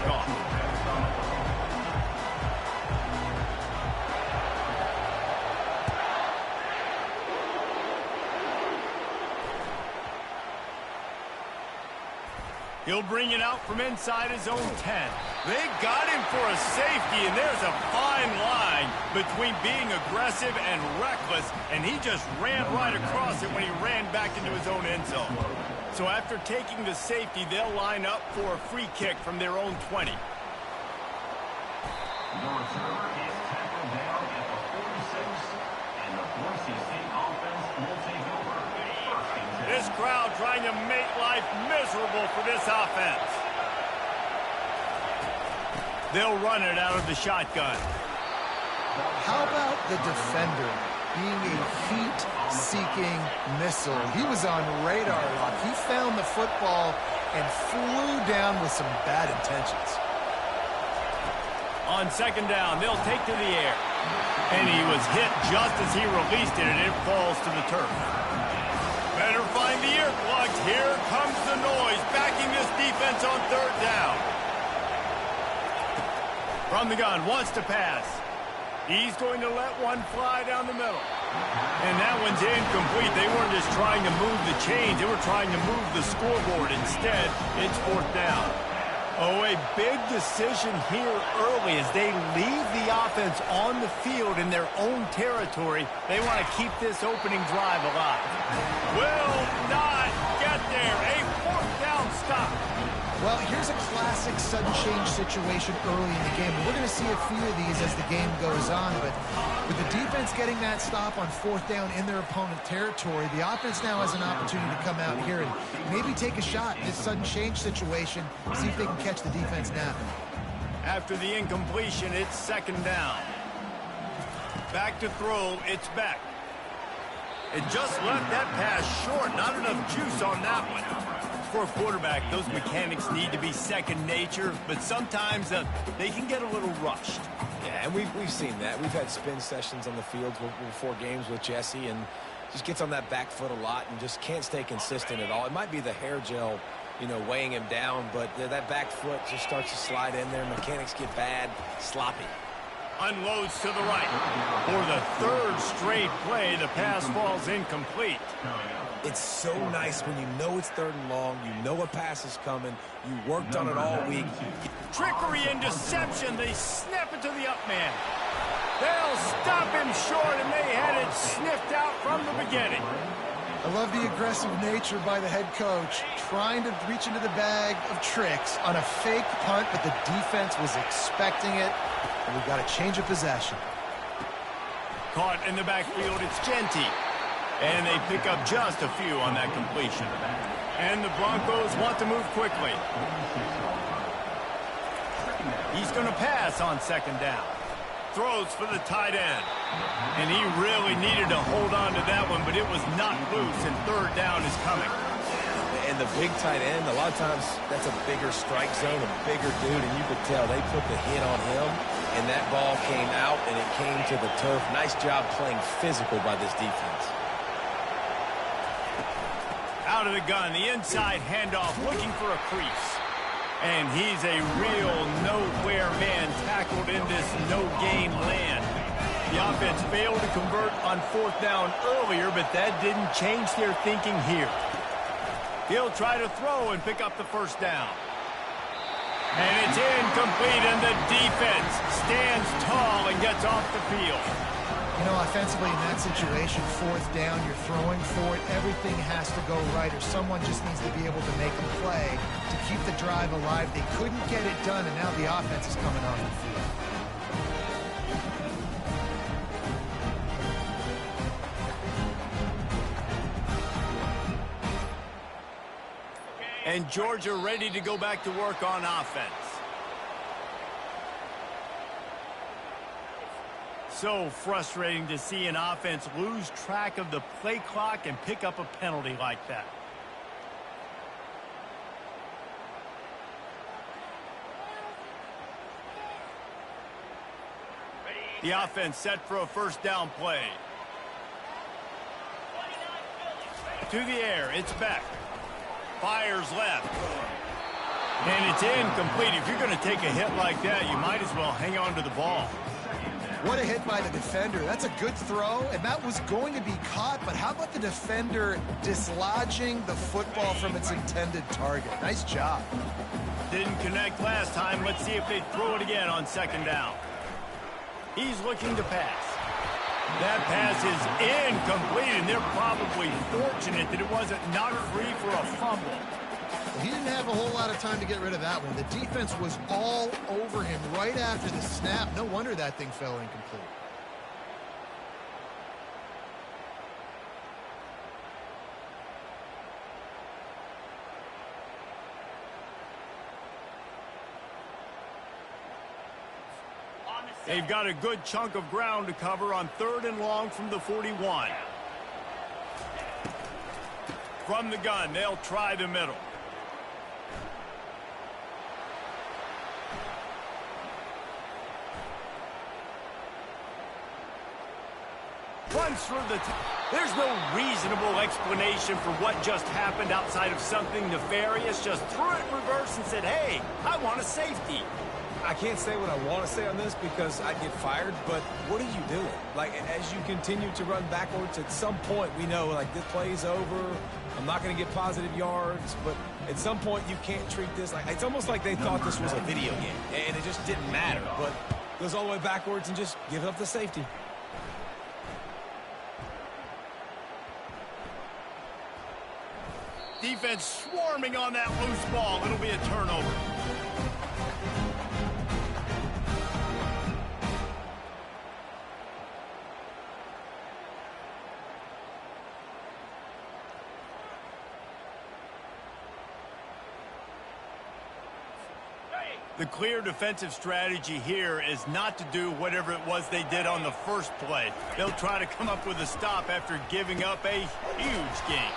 off. He'll bring it out from inside his own 10. They got him for a safety, and there's a fine line between being aggressive and reckless, and he just ran right across it when he ran back into his own end zone. So after taking the safety, they'll line up for a free kick from their own 20. The returner is tackled down at the 46, and the Boise State offense will take over. This crowd trying to make life miserable for this offense. They'll run it out of the shotgun. How about the defender being a heat-seeking missile? He was on radar lock. He found the football and flew down with some bad intentions. On second down, they'll take to the air. And he was hit just as he released it, and it falls to the turf. Better find the earplugs. Here comes the noise, backing this defense on third down. From the gun, wants to pass. He's going to let one fly down the middle. And that one's incomplete. They weren't just trying to move the chains. They were trying to move the scoreboard. Instead, it's fourth down. Oh, a big decision here early as they leave the offense on the field in their own territory. They want to keep this opening drive alive. Will not get there. A fourth down stop. Well, here's a classic sudden change situation early in the game. We're going to see a few of these as the game goes on, but with the defense getting that stop on fourth down in their opponent territory, the offense now has an opportunity to come out here and maybe take a shot in this sudden change situation, see if they can catch the defense now. After the incompletion, it's second down. Back to throw, it's Beck. It just left that pass short. Not enough juice on that one. For a quarterback, those mechanics need to be second nature, but sometimes they can get a little rushed. Yeah, and we've seen that. We've had spin sessions on the field before games with Jesse, and just gets on that back foot a lot and just can't stay consistent at all. It might be the hair gel, you know, weighing him down, but that back foot just starts to slide in there. Mechanics get bad, sloppy. Unloads to the right. For the third straight play, the pass falls incomplete. It's so nice when you know it's third and long, you know a pass is coming, you worked on it all week. Trickery and deception, they snap it to the up man. They'll stop him short, and they had it sniffed out from the beginning. I love the aggressive nature by the head coach, trying to reach into the bag of tricks on a fake punt, but the defense was expecting it, and we got a change of possession. Caught in the backfield, it's Genty. And they pick up just a few on that completion. And the Broncos want to move quickly. He's going to pass on second down. Throws for the tight end. And he really needed to hold on to that one, but it was not loose, and third down is coming. And the big tight end, a lot of times that's a bigger strike zone, a bigger dude, and you could tell they put the hit on him, and that ball came out, and it came to the turf. Nice job playing physical by this defense. Out of the gun, the inside handoff, looking for a crease. And he's a real nowhere man tackled in this no-gain land. The offense failed to convert on fourth down earlier, but that didn't change their thinking here. He'll try to throw and pick up the first down. And it's incomplete, and the defense stands tall and gets off the field. You know, offensively in that situation, fourth down, you're throwing for it, everything has to go right, or someone just needs to be able to make a play to keep the drive alive. They couldn't get it done, and now the offense is coming off the field. And Georgia ready to go back to work on offense. So frustrating to see an offense lose track of the play clock and pick up a penalty like that. The offense set for a first down play. To the air, it's Beck. Fires left. And it's incomplete. If you're going to take a hit like that, you might as well hang on to the ball. What a hit by the defender. That's a good throw, and that was going to be caught, but how about the defender dislodging the football from its intended target? Nice job. Didn't connect last time. Let's see if they throw it again on second down. He's looking to pass. That pass is incomplete, and they're probably fortunate that it wasn't knocked free for a fumble. He didn't have a whole lot of time to get rid of that one. The defense was all over him right after the snap. No wonder that thing fell incomplete. They've got a good chunk of ground to cover on 3rd and long from the 41. From the gun, they'll try the middle. Runs through the There's no reasonable explanation for what just happened outside of something nefarious. Just threw it in reverse and said, hey, I want a safety. I can't say what I want to say on this because I'd get fired, but what are you doing? Like, as you continue to run backwards, at some point we know, like, this play's over. I'm not going to get positive yards, but at some point you can't treat this like, it's almost like they thought this was a video game, and it just didn't matter, but goes all the way backwards and just give up the safety. Defense swarming on that loose ball. It'll be a turnover. The clear defensive strategy here is not to do whatever it was they did on the first play. They'll try to come up with a stop after giving up a huge gain.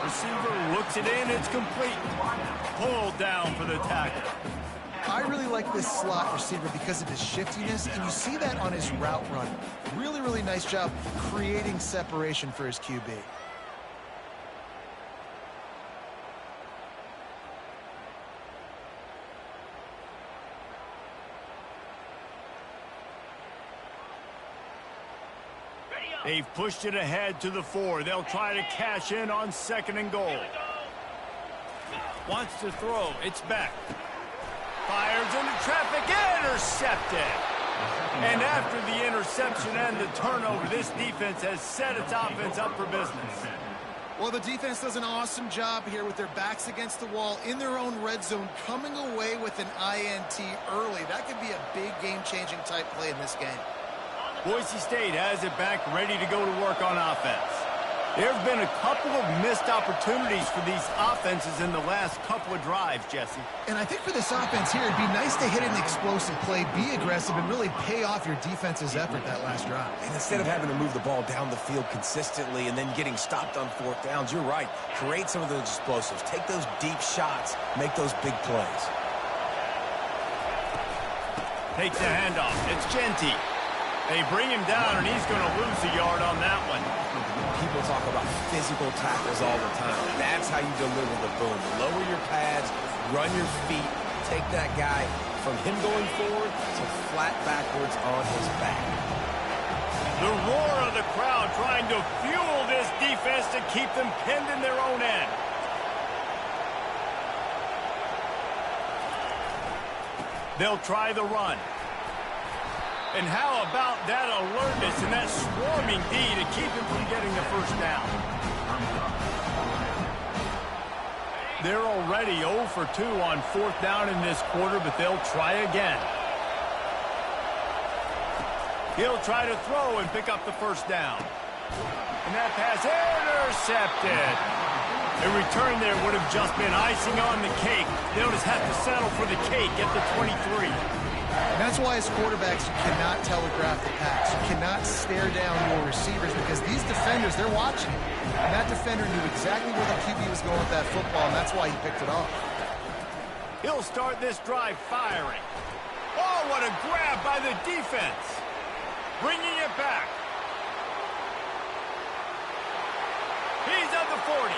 Receiver looks it in, it's complete. Pulled down for the tackle. I really like this slot receiver because of his shiftiness, and you see that on his route run. Really, really nice job creating separation for his QB. They've pushed it ahead to the 4. They'll try to cash in on 2nd and goal. Wants to throw. It's back. Fires into traffic. Intercepted. And after the interception and the turnover, this defense has set its offense up for business. Well, the defense does an awesome job here with their backs against the wall in their own red zone, coming away with an INT early. That could be a big game-changing type play in this game. Boise State has it back, ready to go to work on offense. There have been a couple of missed opportunities for these offenses in the last couple of drives, Jesse. And I think for this offense here, it'd be nice to hit an explosive play, be aggressive, and really pay off your defense's effort that last drive. And instead of having to move the ball down the field consistently and then getting stopped on 4th downs, you're right. Create some of those explosives. Take those deep shots. Make those big plays. Takes the handoff. It's Genty. They bring him down, and he's going to lose a yard on that one. People talk about physical tackles all the time. That's how you deliver the boom. Lower your pads, run your feet, take that guy from him going forward to flat backwards on his back. The roar of the crowd trying to fuel this defense to keep them pinned in their own end. They'll try the run. And how about that alertness and that swarming D to keep him from getting the first down? They're already 0 for 2 on 4th down in this quarter, but they'll try again. He'll try to throw and pick up the first down. And that pass intercepted. A return there would have just been icing on the cake. They'll just have to settle for the cake at the 23. And that's why as quarterbacks, you cannot telegraph the pass. You cannot stare down your receivers because these defenders, they're watching. And that defender knew exactly where the QB was going with that football, and that's why he picked it off. He'll start this drive firing. Oh, what a grab by the defense. Bringing it back. He's at the 40.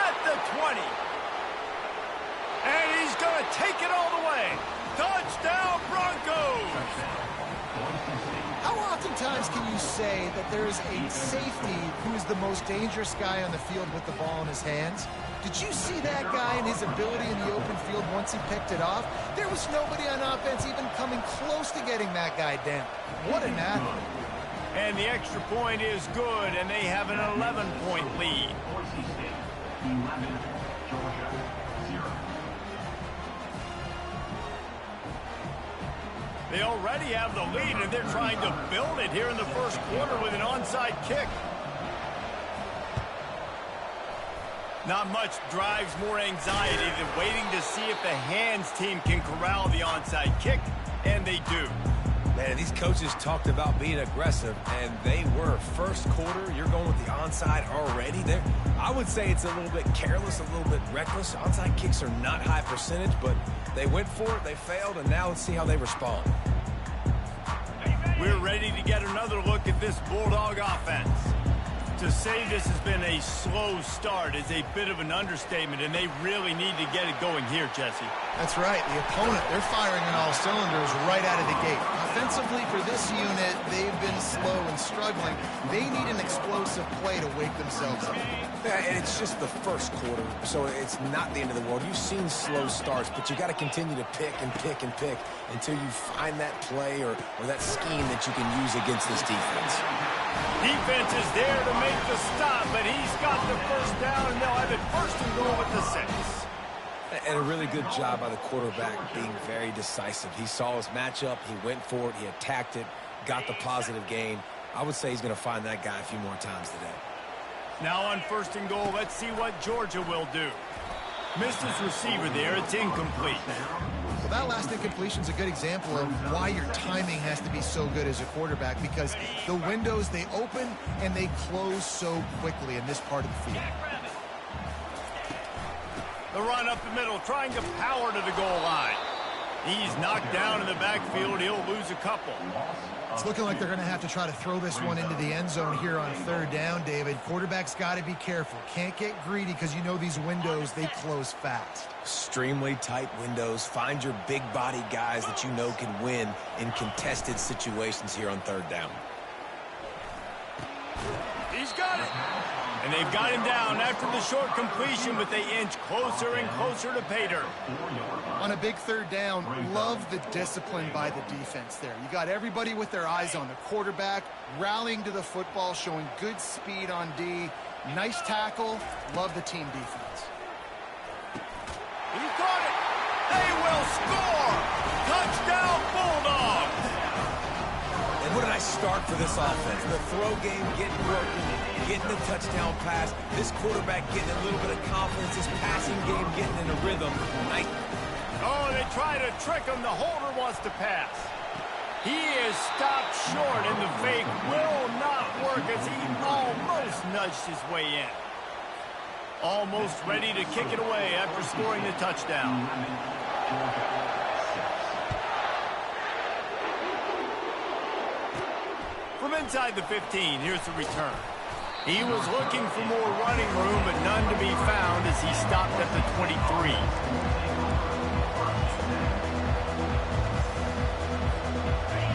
At the 20. And he's going to take it all the way. Touchdown, Broncos! How oftentimes can you say that there is a safety who is the most dangerous guy on the field with the ball in his hands? Did you see that guy and his ability in the open field once he picked it off? There was nobody on offense even coming close to getting that guy down. What an athlete. And the extra point is good, and they have an 11-point lead. 11, Georgia, 0. They already have the lead, and they're trying to build it here in the first quarter with an onside kick. Not much drives more anxiety than waiting to see if the hands team can corral the onside kick, and they do. Man, these coaches talked about being aggressive, and they were. First quarter, you're going with the onside already. I would say it's a little bit careless, a little bit reckless. Onside kicks are not high percentage, but they went for it, they failed, and now let's see how they respond. We're ready to get another look at this Bulldog offense. To say this has been a slow start is a bit of an understatement, and they really need to get it going here, Jesse. That's right. The opponent, they're firing on all cylinders right out of the gate. Offensively for this unit, they've been slow and struggling. They need an explosive play to wake themselves up. Yeah, and it's just the first quarter, so it's not the end of the world. You've seen slow starts, but you got to continue to pick and pick and pick until you find that play or that scheme that you can use against this defense. Defense is there to make the stop, but he's got the first down, and they'll have it first and goal at the 6. And a really good job by the quarterback being very decisive. He saw his matchup, he went for it, he attacked it, got the positive gain. I would say he's going to find that guy a few more times today. Now on first and goal, let's see what Georgia will do. Missed his receiver there, it's incomplete. Well, that last incompletion is a good example of why your timing has to be so good as a quarterback, because the windows, they open and they close so quickly in this part of the field. The run up the middle, trying to power to the goal line. He's knocked down in the backfield. He'll lose a couple. It's looking like they're going to have to try to throw this one into the end zone here on third down, David. Quarterback's got to be careful. Can't get greedy because you know these windows, they close fast. Extremely tight windows. Find your big body guys that you know can win in contested situations here on third down. He's got it. And they've got him down after the short completion, but they inch closer and closer to pay dirt. On a big third down, love the discipline by the defense there. You got everybody with their eyes on the quarterback, rallying to the football, showing good speed on D. Nice tackle. Love the team defense. He got it. They will score. Touchdown, Bulldogs. And what a nice start for this offense. The throw game getting working, getting the touchdown pass. This quarterback getting a little bit of confidence. This passing game getting in a rhythm. Nice. Oh, they try to trick him. The holder wants to pass. He is stopped short, and the fake will not work as he almost nudged his way in. Almost ready to kick it away after scoring the touchdown. From inside the 15, here's the return. He was looking for more running room, but none to be found as he stopped at the 23.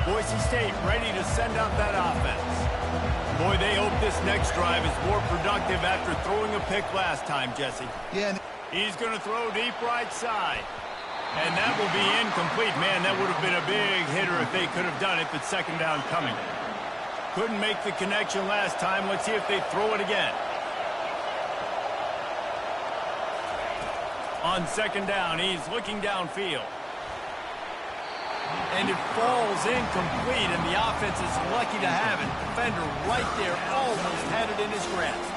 Boise State ready to send out that offense. Boy, they hope this next drive is more productive after throwing a pick last time, Jesse. Yeah. He's going to throw deep right side. And that will be incomplete. Man, that would have been a big hitter if they could have done it, but second down coming. Couldn't make the connection last time. Let's see if they throw it again. On second down, he's looking downfield. And it falls incomplete, and the offense is lucky to have it. Defender right there almost had it in his grasp.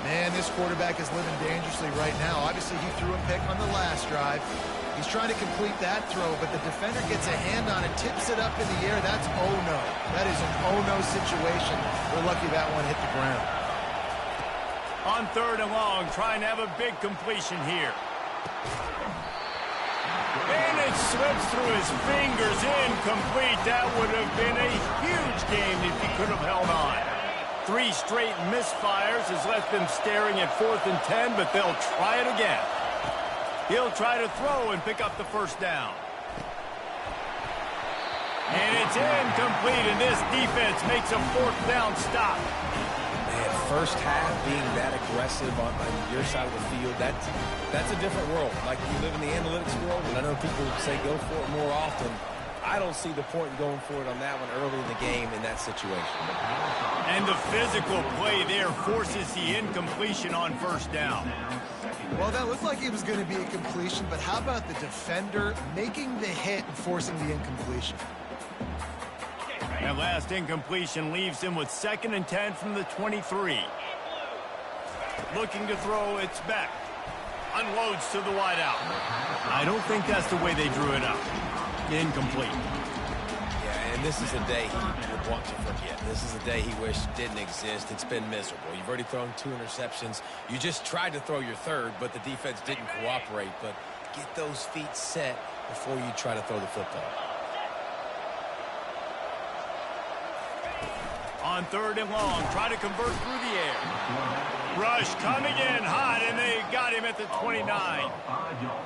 Man, this quarterback is living dangerously right now. Obviously, he threw a pick on the last drive. He's trying to complete that throw, but the defender gets a hand on it, tips it up in the air. That's oh-no. That is an oh-no situation. We're lucky that one hit the ground. On third and long, trying to have a big completion here. And it slips through his fingers, incomplete. That would have been a huge game if he could have held on. 3 straight misfires has left them staring at 4th and 10, but they'll try it again. He'll try to throw and pick up the first down. And it's incomplete, and this defense makes a fourth down stop. Man, first half being that aggressive on your side of the field, that's a different world. Like, you live in the analytics world, and I know people say go for it more often. I don't see the point in going for it on that one early in the game in that situation. And the physical play there forces the incompletion on first down. Well, that looked like it was going to be a completion, but how about the defender making the hit and forcing the incompletion? That last incompletion leaves him with 2nd and 10 from the 23. Looking to throw, it's back. Unloads to the wideout. I don't think that's the way they drew it up. Incomplete. Yeah, and this is a day he would want to forget. This is a day he wished didn't exist. It's been miserable. You've already thrown 2 interceptions. You just tried to throw your 3rd, but the defense didn't cooperate. But get those feet set before you try to throw the football. On 3rd and long, try to convert through the air. Rush coming in hot, and they got him at the 29.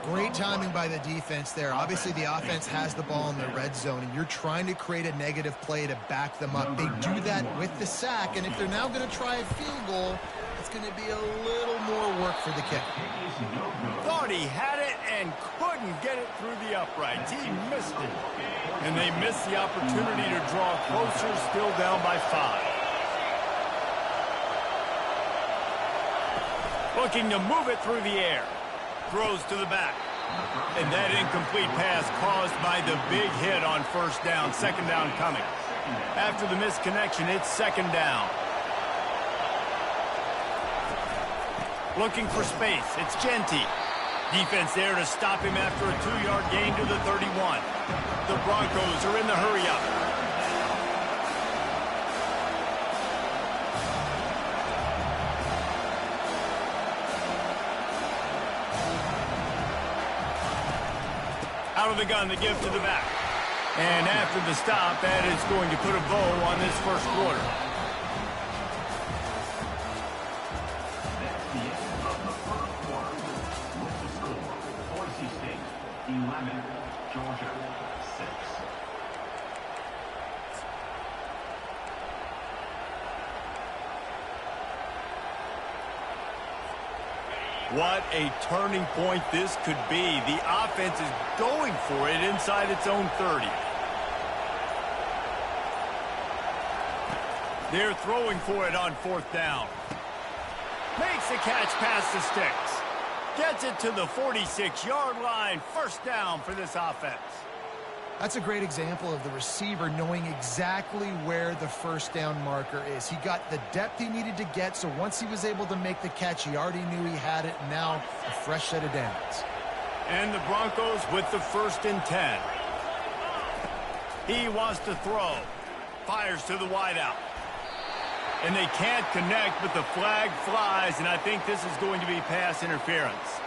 Great timing by the defense there. Obviously, the offense has the ball in the red zone, and you're trying to create a negative play to back them up. They do that with the sack, and if they're now going to try a field goal, it's going to be a little more work for the kicker. Thought he had it and couldn't get it through the uprights. He missed it. And they missed the opportunity to draw closer, still down by 5. Looking to move it through the air. Throws to the back. And that incomplete pass caused by the big hit on first down. 2nd down coming. After the misconnection, it's 2nd down. Looking for space. It's Genty. Defense there to stop him after a 2-yard gain to the 31. The Broncos are in the hurry-up. Out of the gun, the give to the back. And after the stop, that is going to put a bow on this first quarter. That's the end of the first quarter. With the score, Boise State 11, Georgia 6. What a turning point this could be. The offense is going for it inside its own 30. They're throwing for it on 4th down. Makes the catch past the sticks. Gets it to the 46-yard line. First down for this offense. That's a great example of the receiver knowing exactly where the first down marker is. He got the depth he needed to get, so once he was able to make the catch, he already knew he had it. Now a fresh set of downs. And the Broncos with the 1st and 10. He wants to throw. Fires to the wideout. And they can't connect, but the flag flies, and I think this is going to be pass interference.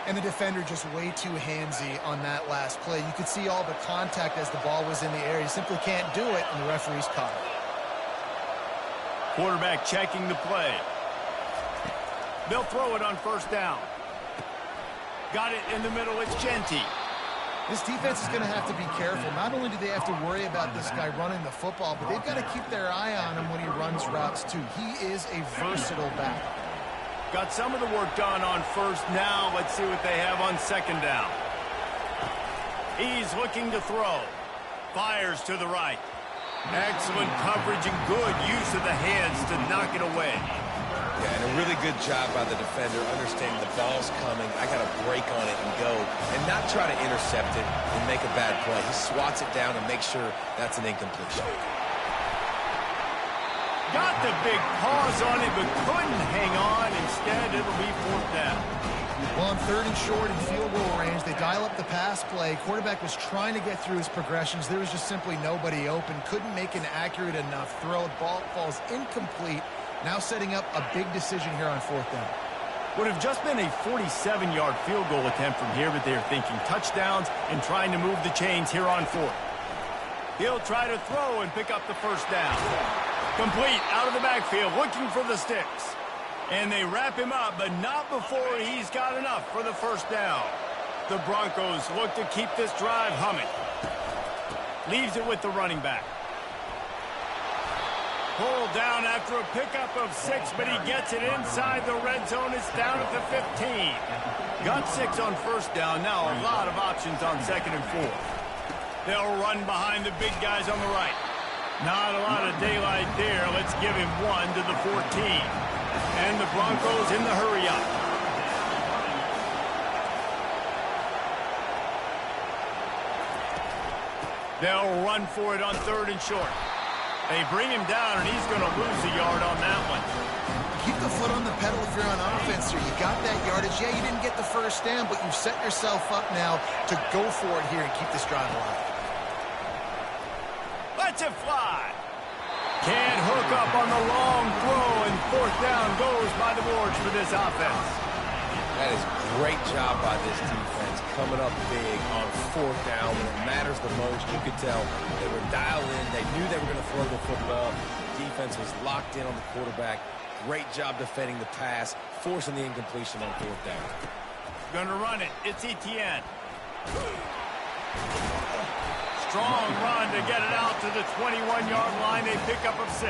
And the defender just way too handsy on that last play. You could see all the contact as the ball was in the air. He simply can't do it, and the referee's caught it. Quarterback checking the play. They'll throw it on first down. Got it in the middle. It's Genty. This defense is going to have to be careful. Not only do they have to worry about this guy running the football, but they've got to keep their eye on him when he runs routes, too. He is a versatile back. Got some of the work done on first. Now let's see what they have on 2nd down. He's looking to throw. Fires to the right. Excellent coverage and good use of the hands to knock it away. Yeah, and a really good job by the defender understanding the ball's coming. I got to break on it and go and not try to intercept it and make a bad play. He swats it down and makes sure that's an incompletion. Got the big paws on it, but couldn't hang on. Instead, it'll be 4th down. Well, on 3rd and short in field goal range, they dial up the pass play. Quarterback was trying to get through his progressions. There was just simply nobody open. Couldn't make an accurate enough throw. Ball falls incomplete. Now setting up a big decision here on 4th down. Would have just been a 47-yard field goal attempt from here, but they're thinking touchdowns and trying to move the chains here on 4th. He'll try to throw and pick up the first down. Complete out of the backfield, looking for the sticks. And they wrap him up, but not before he's got enough for the first down. The Broncos look to keep this drive humming. Leaves it with the running back. Pulled down after a pickup of 6, but he gets it inside the red zone. It's down at the 15. Got 6 on first down. Now a lot of options on 2nd and 4. They'll run behind the big guys on the right. Not a lot of daylight there. Let's give him 1 to the 14. And the Broncos in the hurry up. They'll run for it on 3rd and short. They bring him down, and he's going to lose a yard on that one. Keep the foot on the pedal if you're on offense here. You got that yardage. Yeah, you didn't get the first down, but you've set yourself up now to go for it here and keep this drive alive. Let's it fly. Can't hook up on the long throw, and 4th down goes by the boards for this offense. That is great job by this defense, coming up big on 4th down when it matters the most. You could tell they were dialed in. They knew they were going to throw the football. The defense was locked in on the quarterback. Great job defending the pass, forcing the incompletion on 4th down. Gonna run it. It's Etienne. Strong run to get it out to the 21-yard line. They pick up of 6.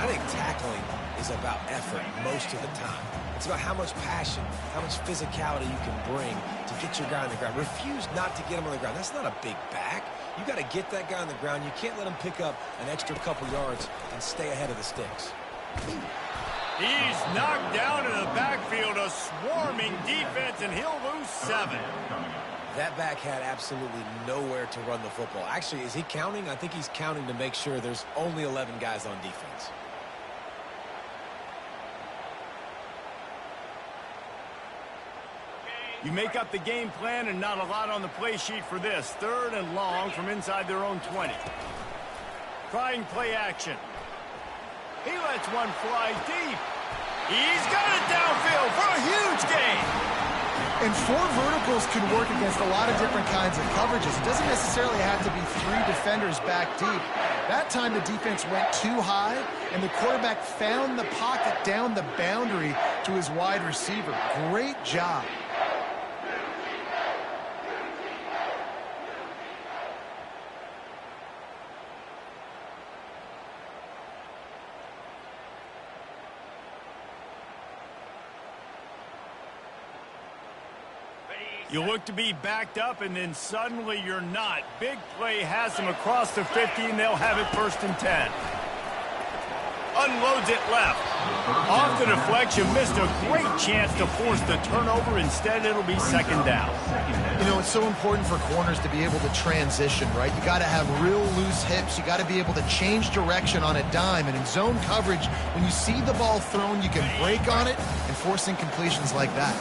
I think tackling is about effort most of the time. It's about how much passion, how much physicality you can bring to get your guy on the ground. Refuse not to get him on the ground. That's not a big back. You got to get that guy on the ground. You can't let him pick up an extra couple yards and stay ahead of the sticks. He's knocked down in the backfield, a swarming defense, and he'll lose 7. That back had absolutely nowhere to run the football. Actually, is he counting? I think he's counting to make sure there's only 11 guys on defense. You make up the game plan and not a lot on the play sheet for this. 3rd and long from inside their own 20. Trying play action. He lets one fly deep. He's got it downfield for a huge gain. And 4 verticals can work against a lot of different kinds of coverages. It doesn't necessarily have to be 3 defenders back deep. That time the defense went too high, and the quarterback found the pocket down the boundary to his wide receiver. Great job. You look to be backed up, and then suddenly you're not. Big play has them across the 50, and they'll have it 1st and 10. Unloads it left. Off the deflection, missed a great chance to force the turnover. Instead, it'll be 2nd down. You know, it's so important for corners to be able to transition, right? You got to have real loose hips. You got to be able to change direction on a dime. And in zone coverage, when you see the ball thrown, you can break on it and force incompletions like that.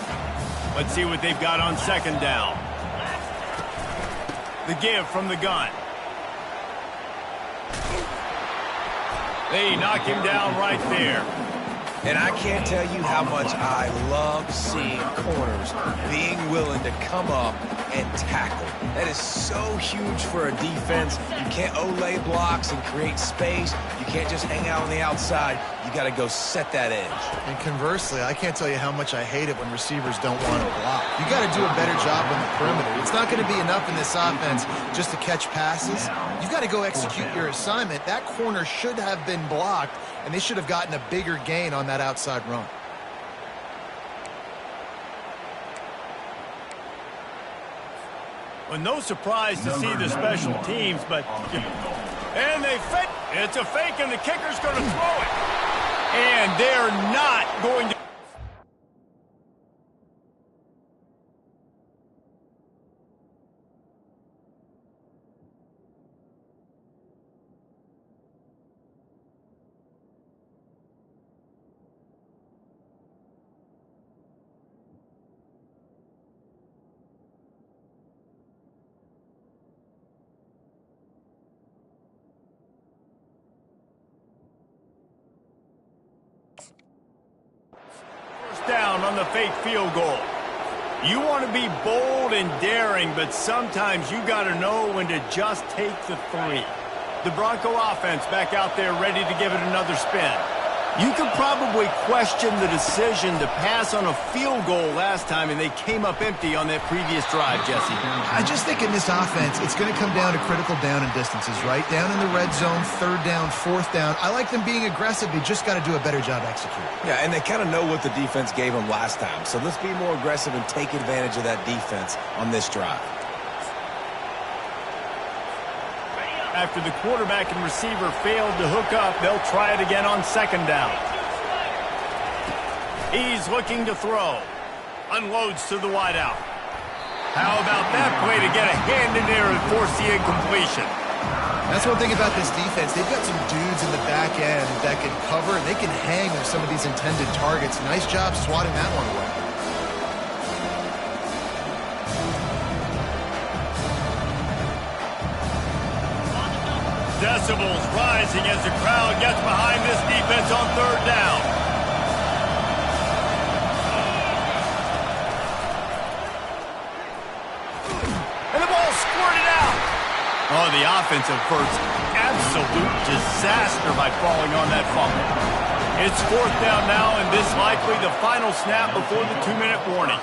Let's see what they've got on 2nd down. The give from the gun. They knock him down right there. And I can't tell you how much I love seeing corners being willing to come up and tackle. That is so huge for a defense. You can't olay blocks and create space. You can't just hang out on the outside. You got to go set that edge. And conversely, I can't tell you how much I hate it when receivers don't want to block. You got to do a better job on the perimeter. It's not going to be enough in this offense just to catch passes. You've got to go execute your assignment. That corner should have been blocked, and they should have gotten a bigger gain on that outside run. Well, no surprise to see the special teams, but... And they fake. It's a fake, and the kicker's going to throw it. And they're not going to... Down on the fake field goal. You want to be bold and daring, but sometimes you got to know when to just take the 3. The Bronco offense back out there ready to give it another spin. You could probably question the decision to pass on a field goal last time, and they came up empty on that previous drive, Jesse. I just think in this offense, it's going to come down to critical down and distances, right? Down in the red zone, third down, fourth down. I like them being aggressive. They just got to do a better job executing. Yeah, and they kind of know what the defense gave them last time. So let's be more aggressive and take advantage of that defense on this drive. After the quarterback and receiver failed to hook up, they'll try it again on second down. He's looking to throw. Unloads to the wideout. How about that play to get a hand in there and force the incompletion? That's one thing about this defense. They've got some dudes in the back end that can cover, and they can hang with some of these intended targets. Nice job swatting that one away. Decibels rising as the crowd gets behind this defense on third down. And the ball squirted out. Oh, the offense averts absolute disaster by falling on that fumble. It's fourth down now, and this likely the final snap before the 2-minute warning.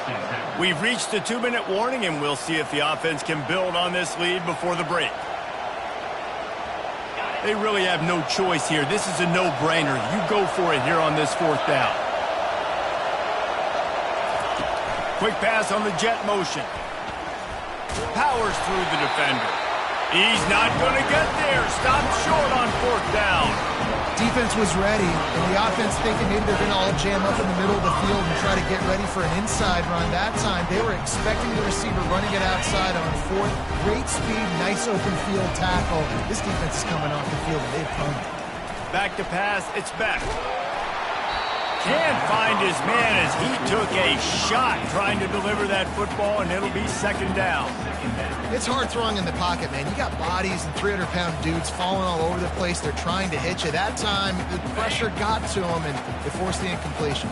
We've reached the 2-minute warning, and we'll see if the offense can build on this lead before the break. They really have no choice here. This is a no-brainer. You go for it here on this fourth down. Quick pass on the jet motion. Powers through the defender. He's not going to get there. Stopped short on fourth down. Defense was ready, and the offense thinking maybe they're going to all jam up in the middle of the field and try to get ready for an inside run. That time, they were expecting the receiver running it outside on fourth. Great speed, nice open field tackle. This defense is coming off the field, and they've hung it. Back to pass, it's Beck. Can't find his man as he took a shot trying to deliver that football, and it'll be second down. It's hard throwing in the pocket, man. You got bodies and 300-pound dudes falling all over the place. They're trying to hit you. That time, the pressure got to them, and they forced the incompletion.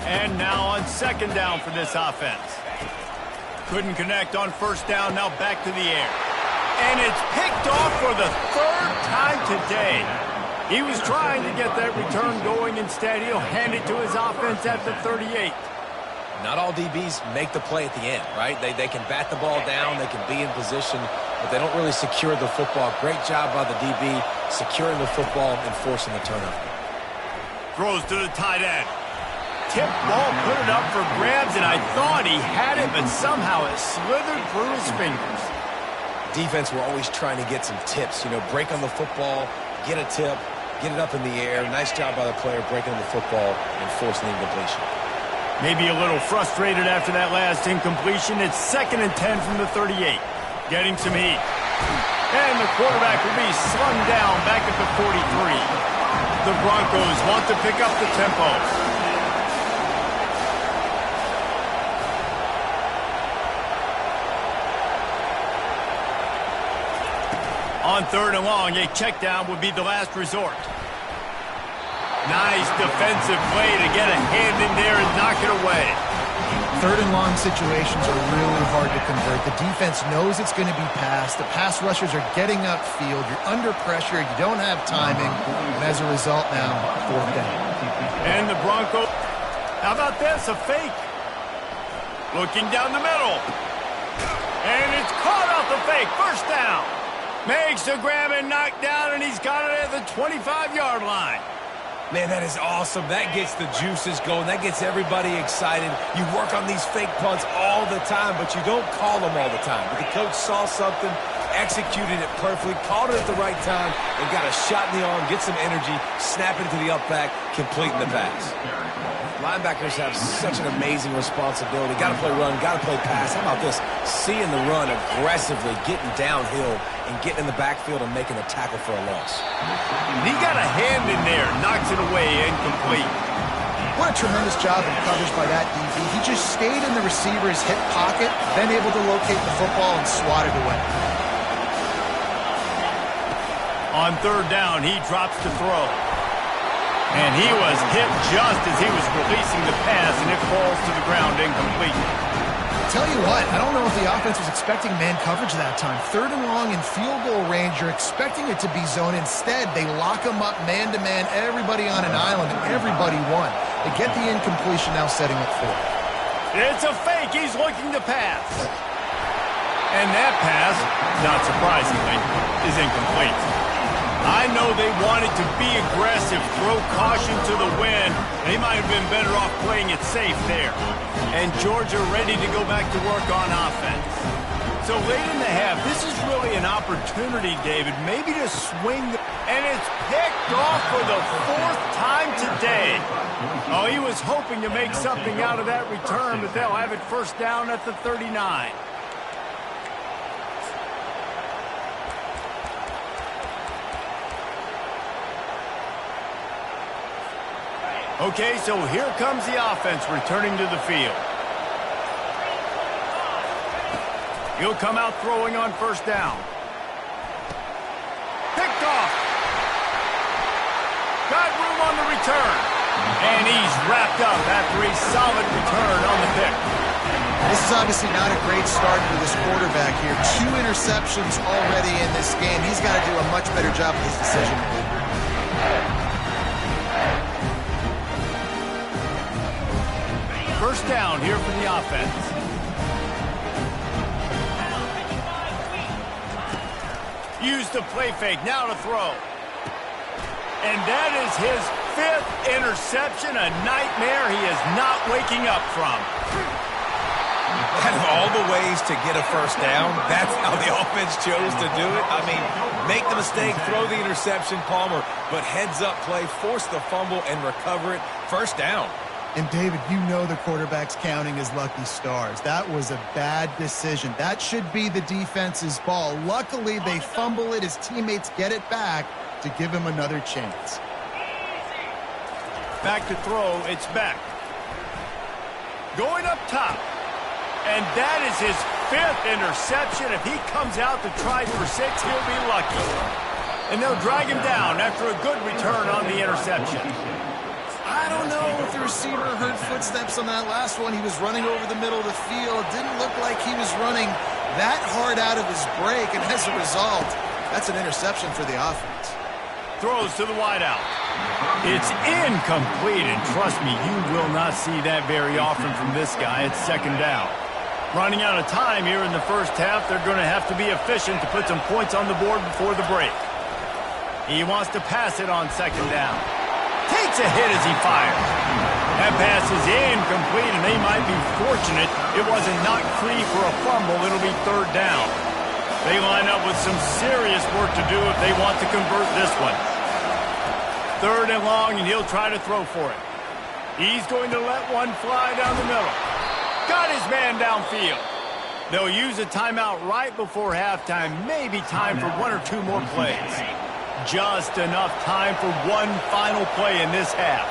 And now on second down for this offense. Couldn't connect on first down, now back to the air. And it's picked off for the third time today. He was trying to get that return going. Instead, he'll hand it to his offense at the 38. Not all DBs make the play at the end, right? They can bat the ball down, they can be in position, but they don't really secure the football. Great job by the DB securing the football and forcing the turnover. Throws to the tight end. Tip ball, put it up for grabs, and I thought he had it, but somehow it slithered through his fingers. Defense were always trying to get some tips, break on the football, get a tip, get it up in the air. Nice job by the player breaking the football and forcing the incompletion. Maybe a little frustrated after that last incompletion. It's 2nd and 10 from the 38. Getting some heat. And the quarterback will be slung down back at the 43. The Broncos want to pick up the tempo. On third and long, a check down would be the last resort. Nice defensive play to get a hand in there and knock it away. Third and long situations are really hard to convert. The defense knows it's going to be passed. The pass rushers are getting upfield. You're under pressure. You don't have timing. And as a result now, fourth down. And the Broncos, how about this? A fake. Looking down the middle. And it's caught off the fake. First down. Makes the grab and knock down, and he's got it at the 25-yard line. Man, that is awesome. That gets the juices going. That gets everybody excited. You work on these fake punts all the time, but you don't call them all the time. But the coach saw something, executed it perfectly, called it at the right time, and got a shot in the arm, get some energy, snap it to the up back, completing the pass. Linebackers have such an amazing responsibility. Got to play run, got to play pass. How about this? Seeing the run aggressively, getting downhill, and getting in the backfield and making a tackle for a loss. He got a hand in there, knocks it away, incomplete. What a tremendous job in coverage by that DB. He just stayed in the receiver's hip pocket, then able to locate the football and swat it away. On third down, he drops to throw. And he was hit just as he was releasing the pass, and it falls to the ground incomplete. tell you what, I don't know if the offense was expecting man coverage that time. 3rd and long in field goal range, you're expecting it to be zone. Instead, they lock them up man-to-man, everybody on an island, and everybody won. They get the incompletion now, setting up 4. It's a fake. He's looking to pass. And that pass, not surprisingly, is incomplete. I know they wanted to be aggressive, throw caution to the wind. They might have been better off playing it safe there. And Georgia ready to go back to work on offense. So late in the half, this is really an opportunity, David, maybe to swing. And it's picked off for the 4th time today. Oh, he was hoping to make something out of that return, but they'll have it first down at the 39. Okay, so here comes the offense returning to the field. He'll come out throwing on first down. Picked off. Got room on the return. And he's wrapped up after a solid return on the pick. This is obviously not a great start for this quarterback here. 2 interceptions already in this game. He's got to do a much better job with his decision making. First down here for the offense. Use the play fake, now to throw. And that is his 5th interception, a nightmare he is not waking up from. Out of all the ways to get a first down, that's how the offense chose to do it. I mean, make the mistake, throw the interception, Palmer, but heads-up play, force the fumble, and recover it. First down. And, David, you know the quarterback's counting his lucky stars. That was a bad decision. That should be the defense's ball. Luckily, they fumble it. His teammates get it back to give him another chance. Back to throw, it's Beck. Going up top. And that is his 5th interception. If he comes out to try for 6, he'll be lucky. And they'll drag him down after a good return on the interception. I don't know if the receiver heard footsteps on that last one. He was running over the middle of the field. Didn't look like he was running that hard out of his break, and as a result, that's an interception for the offense. Throws to the wideout. It's incomplete, and trust me, you will not see that very often from this guy. It's 2nd down. Running out of time here in the first half, they're going to have to be efficient to put some points on the board before the break. He wants to pass it on 2nd down. Takes a hit as he fires. That pass is incomplete, and they might be fortunate it wasn't knocked free for a fumble. It'll be 3rd down. They line up with some serious work to do if they want to convert this one. 3rd and long, and he'll try to throw for it. He's going to let one fly down the middle. Got his man downfield. They'll use a timeout right before halftime. Maybe time for 1 or 2 more plays. Just enough time for one final play in this half.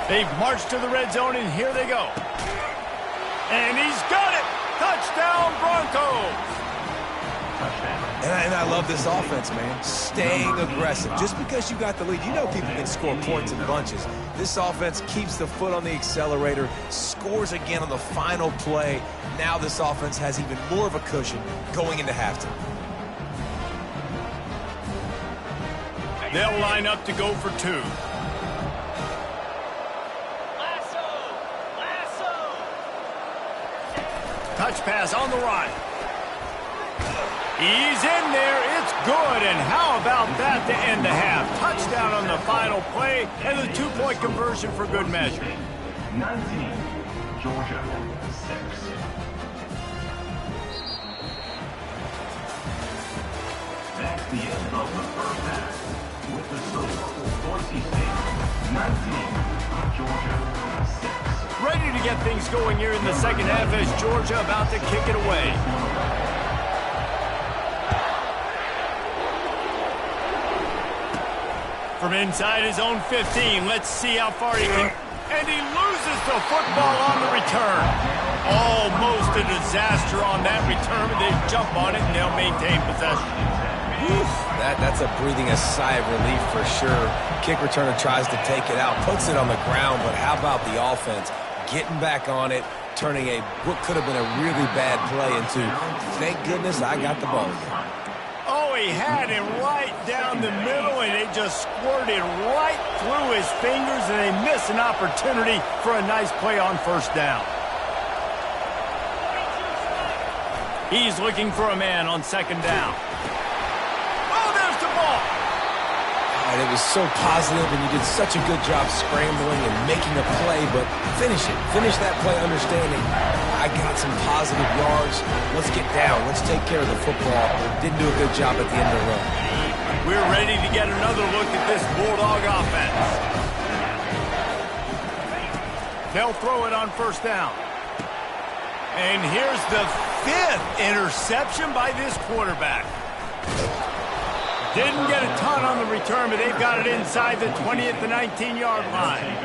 They've marched to the red zone, and here they go. And he's got it! Touchdown, Broncos! And I love this offense, man. Staying aggressive. Just because you got the lead, you know people can score points in bunches. This offense keeps the foot on the accelerator, scores again on the final play. Now this offense has even more of a cushion going into halftime. They'll line up to go for 2. Touch pass on the right. He's in there. It's good. And how about that to end the half? Touchdown on the final play and the 2-point conversion for good measure. 19, Georgia 6. That's the end of the first half. With the score, Boise State 19, Georgia 6. Ready to get things going here in the second half as Georgia about to kick it away. From inside his own 15, let's see how far he can. And he loses the football on the return. Almost a disaster on that return, but they jump on it and they'll maintain possession. That's breathing a sigh of relief for sure. Kick returner tries to take it out, puts it on the ground, but how about the offense getting back on it, turning what could have been a really bad play into, thank goodness I got the ball again. Oh, he had him right down the middle, and it just squirted right through his fingers, and they missed an opportunity for a nice play on first down. He's looking for a man on second down. Oh, there's the ball. And it was so positive, and you did such a good job scrambling and making a play, but finish it. Finish that play understanding, I got some positive yards. Let's get down. Let's take care of the football. Didn't do a good job at the end of the run. We're ready to get another look at this Bulldog offense. They'll throw it on first down. And here's the 5th interception by this quarterback. Didn't get a ton on the return, but they've got it inside the 20 at the 19-yard line.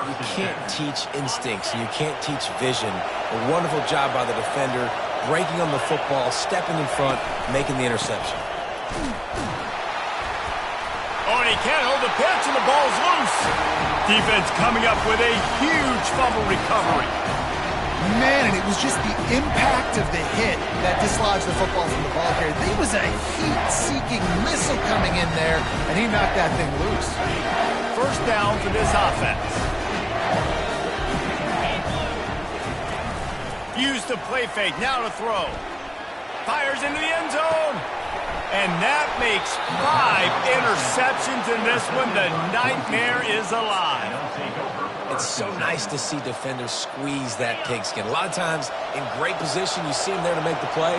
You can't teach instincts. You can't teach vision. A wonderful job by the defender, breaking on the football, stepping in front, making the interception. Oh, and he can't hold the pitch, and the ball's loose. Defense coming up with a huge fumble recovery. Man, and it was just the impact of the hit that dislodged the football from the ball carrier. There was a heat-seeking missile coming in there, and he knocked that thing loose. First down for this offense. Used the play fake, now to throw. Fires into the end zone. And that makes 5 interceptions in this one. The nightmare is alive. It's so nice to see defenders squeeze that pigskin. A lot of times in great position, you see them there to make the play,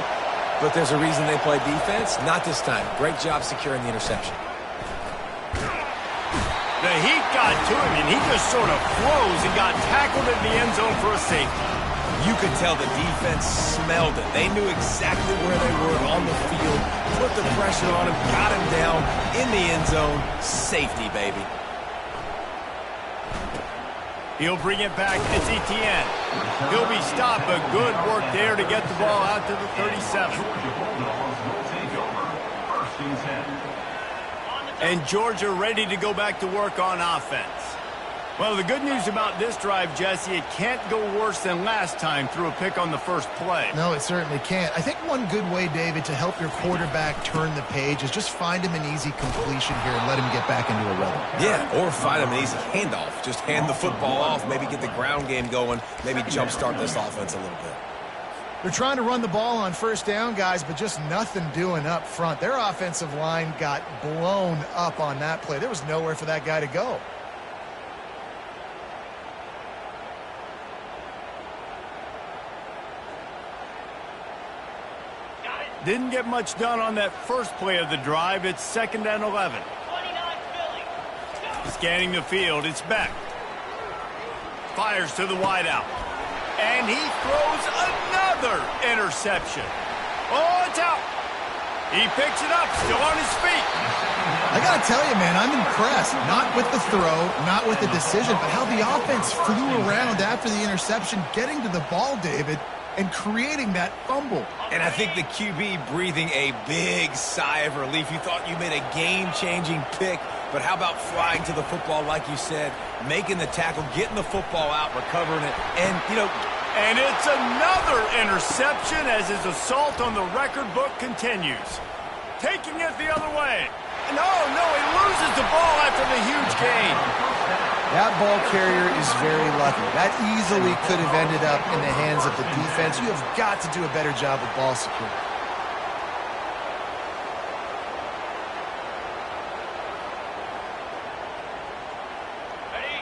but there's a reason they play defense. Not this time. Great job securing the interception. The heat got to him, and he just sort of froze and got tackled in the end zone for a safety. You could tell the defense smelled it. They knew exactly where they were on the field, put the pressure on him, got him down in the end zone. Safety, baby. He'll bring it back. It's Etienne. He'll be stopped, but good work there to get the ball out to the 37. And Georgia ready to go back to work on offense. Well, the good news about this drive, Jesse, it can't go worse than last time through a pick on the first play. No, it certainly can't. I think one good way, David, to help your quarterback turn the page is just find him an easy completion here and let him get back into a rhythm. Yeah, or find him an easy handoff. Just hand the football off, maybe get the ground game going, maybe jumpstart this offense a little bit. They're trying to run the ball on first down, guys, but just nothing doing up front. Their offensive line got blown up on that play. There was nowhere for that guy to go. Didn't get much done on that first play of the drive. It's 2nd and 11. Scanning the field, it's Beck. Fires to the wideout. And he throws another interception. Oh, it's out. He picks it up, still on his feet. I got to tell you, man, I'm impressed. Not with the throw, not with the decision, but how the offense flew around after the interception, getting to the ball, David, and creating that fumble. And I think the QB breathing a big sigh of relief. You thought you made a game-changing pick, but how about flying to the football, like you said, making the tackle, getting the football out, recovering it, and, you know... And it's another interception as his assault on the record book continues. Taking it the other way. No, he loses the ball after the huge gain. That ball carrier is very lucky. That easily could have ended up in the hands of the defense. You have got to do a better job with ball security.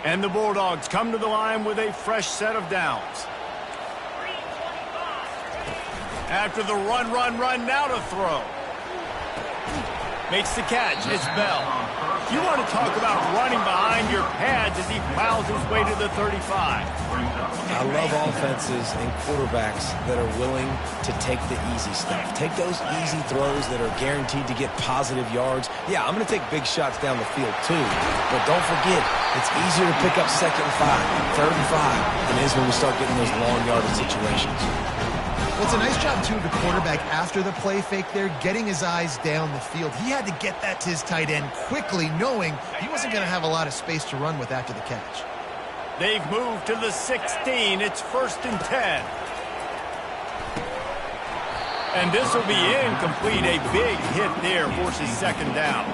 And the Bulldogs come to the line with a fresh set of downs. After the run, now to throw. Makes the catch. It's Bell. You want to talk about running behind your pads as he plows his way to the 35. I love offenses and quarterbacks that are willing to take the easy stuff. Take those easy throws that are guaranteed to get positive yards. Yeah, I'm going to take big shots down the field too. But don't forget, it's easier to pick up 2nd and 5, 3rd and 5 than it is when we start getting those long yardage situations. Well, it's a nice job, too, of the quarterback after the play fake there, getting his eyes down the field. He had to get that to his tight end quickly, knowing he wasn't going to have a lot of space to run with after the catch. They've moved to the 16. It's 1st and 10. And this will be incomplete. A big hit there forces 2nd down.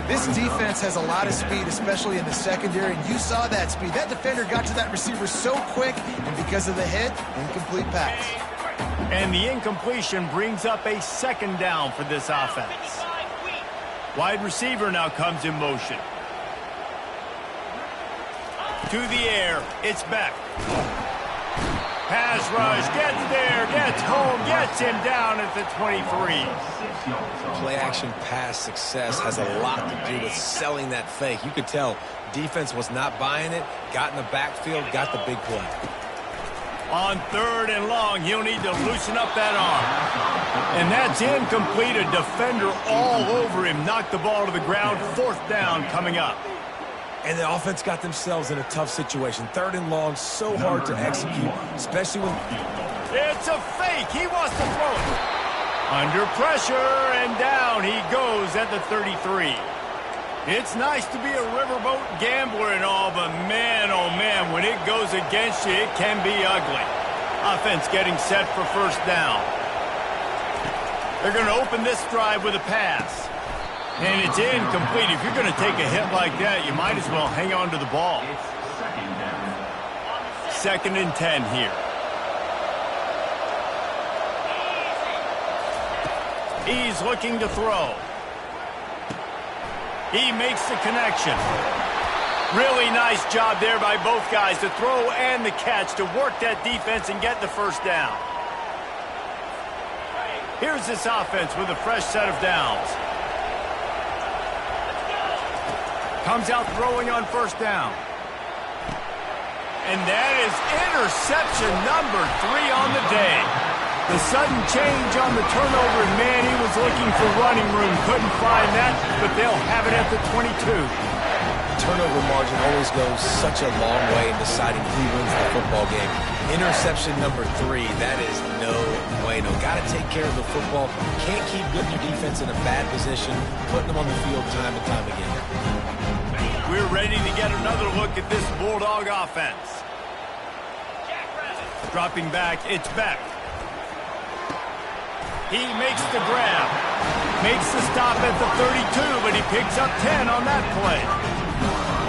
This defense has a lot of speed, especially in the secondary, and you saw that speed. That defender got to that receiver so quick, and because of the hit, incomplete pass. And the incompletion brings up a 2nd down for this offense. Wide receiver now comes in motion. To the air, it's Beck. Pass rush, gets there, gets home, gets him down at the 23. Play-action pass success has a lot to do with selling that fake. You could tell defense was not buying it, got in the backfield, got the big play. On 3rd and long, he'll need to loosen up that arm. And that's incomplete. A defender all over him. Knocked the ball to the ground. 4th down coming up. And the offense got themselves in a tough situation. 3rd and long, so hard to execute, especially when... It's a fake. He wants to throw it. Under pressure, and down he goes at the 33. It's nice to be a riverboat gambler and all, but man, oh man, when it goes against you, it can be ugly. Offense getting set for 1st down. They're going to open this drive with a pass. And it's incomplete. If you're going to take a hit like that, you might as well hang on to the ball. 2nd and 10 here. He's looking to throw. He makes the connection. Really nice job there by both guys, the throw and the catch, to work that defense and get the 1st down. Here's this offense with a fresh set of downs. Comes out throwing on 1st down. And that is interception number 3 on the day. The sudden change on the turnover, and man, he was looking for running room. Couldn't find that, but they'll have it at the 22. Turnover margin always goes such a long way in deciding who wins the football game. Interception number 3, that is no bueno. Got to take care of the football. Can't keep putting your defense in a bad position, putting them on the field time and time again. We're ready to get another look at this Bulldog offense. Dropping back, it's Beck. He makes the grab. Makes the stop at the 32, but he picks up 10 on that play.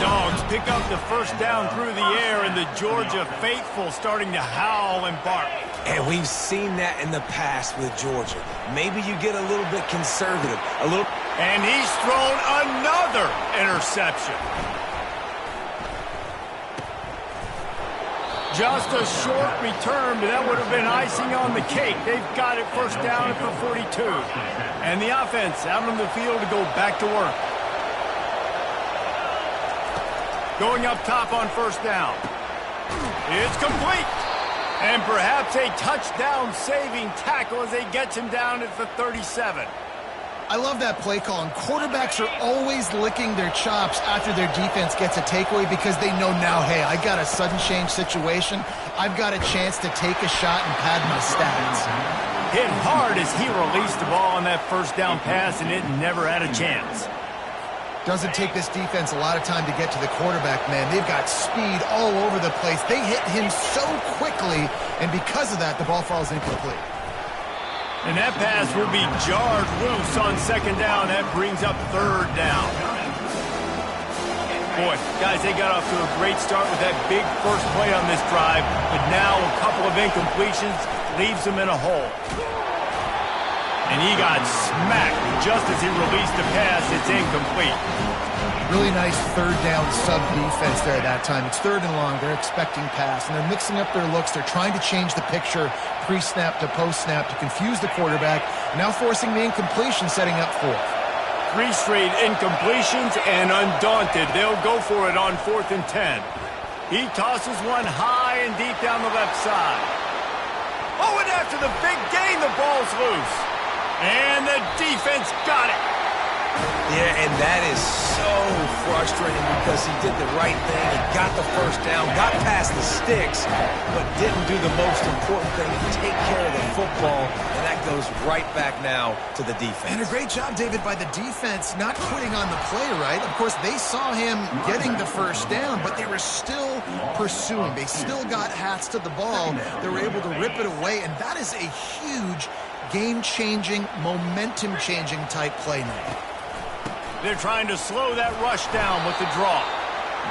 Dogs pick up the 1st down through the air, and the Georgia faithful starting to howl and bark. And we've seen that in the past with Georgia. Maybe you get a little bit conservative, a little... And he's thrown another interception. Just a short return, but that would have been icing on the cake. They've got it 1st down at the 42. And the offense out on the field to go back to work. Going up top on 1st down. It's complete. And perhaps a touchdown-saving tackle as they gets him down at the 37. I love that play call, and quarterbacks are always licking their chops after their defense gets a takeaway because they know now, hey, I got a sudden change situation. I've got a chance to take a shot and pad my stats. Hit hard as he released the ball on that 1st down pass, and it never had a chance. Doesn't take this defense a lot of time to get to the quarterback, man. They've got speed all over the place. They hit him so quickly, and because of that, the ball falls incomplete. And that pass will be jarred loose on 2nd down. That brings up 3rd down. Boy, guys, they got off to a great start with that big first play on this drive, but now a couple of incompletions leaves them in a hole. And he got smacked just as he released the pass. It's incomplete. Really nice 3rd down sub defense there at that time. It's 3rd and long. They're expecting pass, and they're mixing up their looks. They're trying to change the picture pre-snap to post-snap to confuse the quarterback, now forcing the incompletion, setting up 4th. 3 straight incompletions, and undaunted, they'll go for it on 4th and 10. He tosses one high and deep down the left side. Oh, and after the big gain, the ball's loose. And the defense got it. Yeah, and that is so frustrating because he did the right thing. He got the first down, got past the sticks, but didn't do the most important thing, take care of the football, and that goes right back now to the defense. And a great job, David, by the defense not quitting on the play, right? Of course, they saw him getting the first down, but they were still pursuing. They still got hats to the ball. They were able to rip it away, and that is a huge game-changing, momentum-changing type play now. They're trying to slow that rush down with the draw.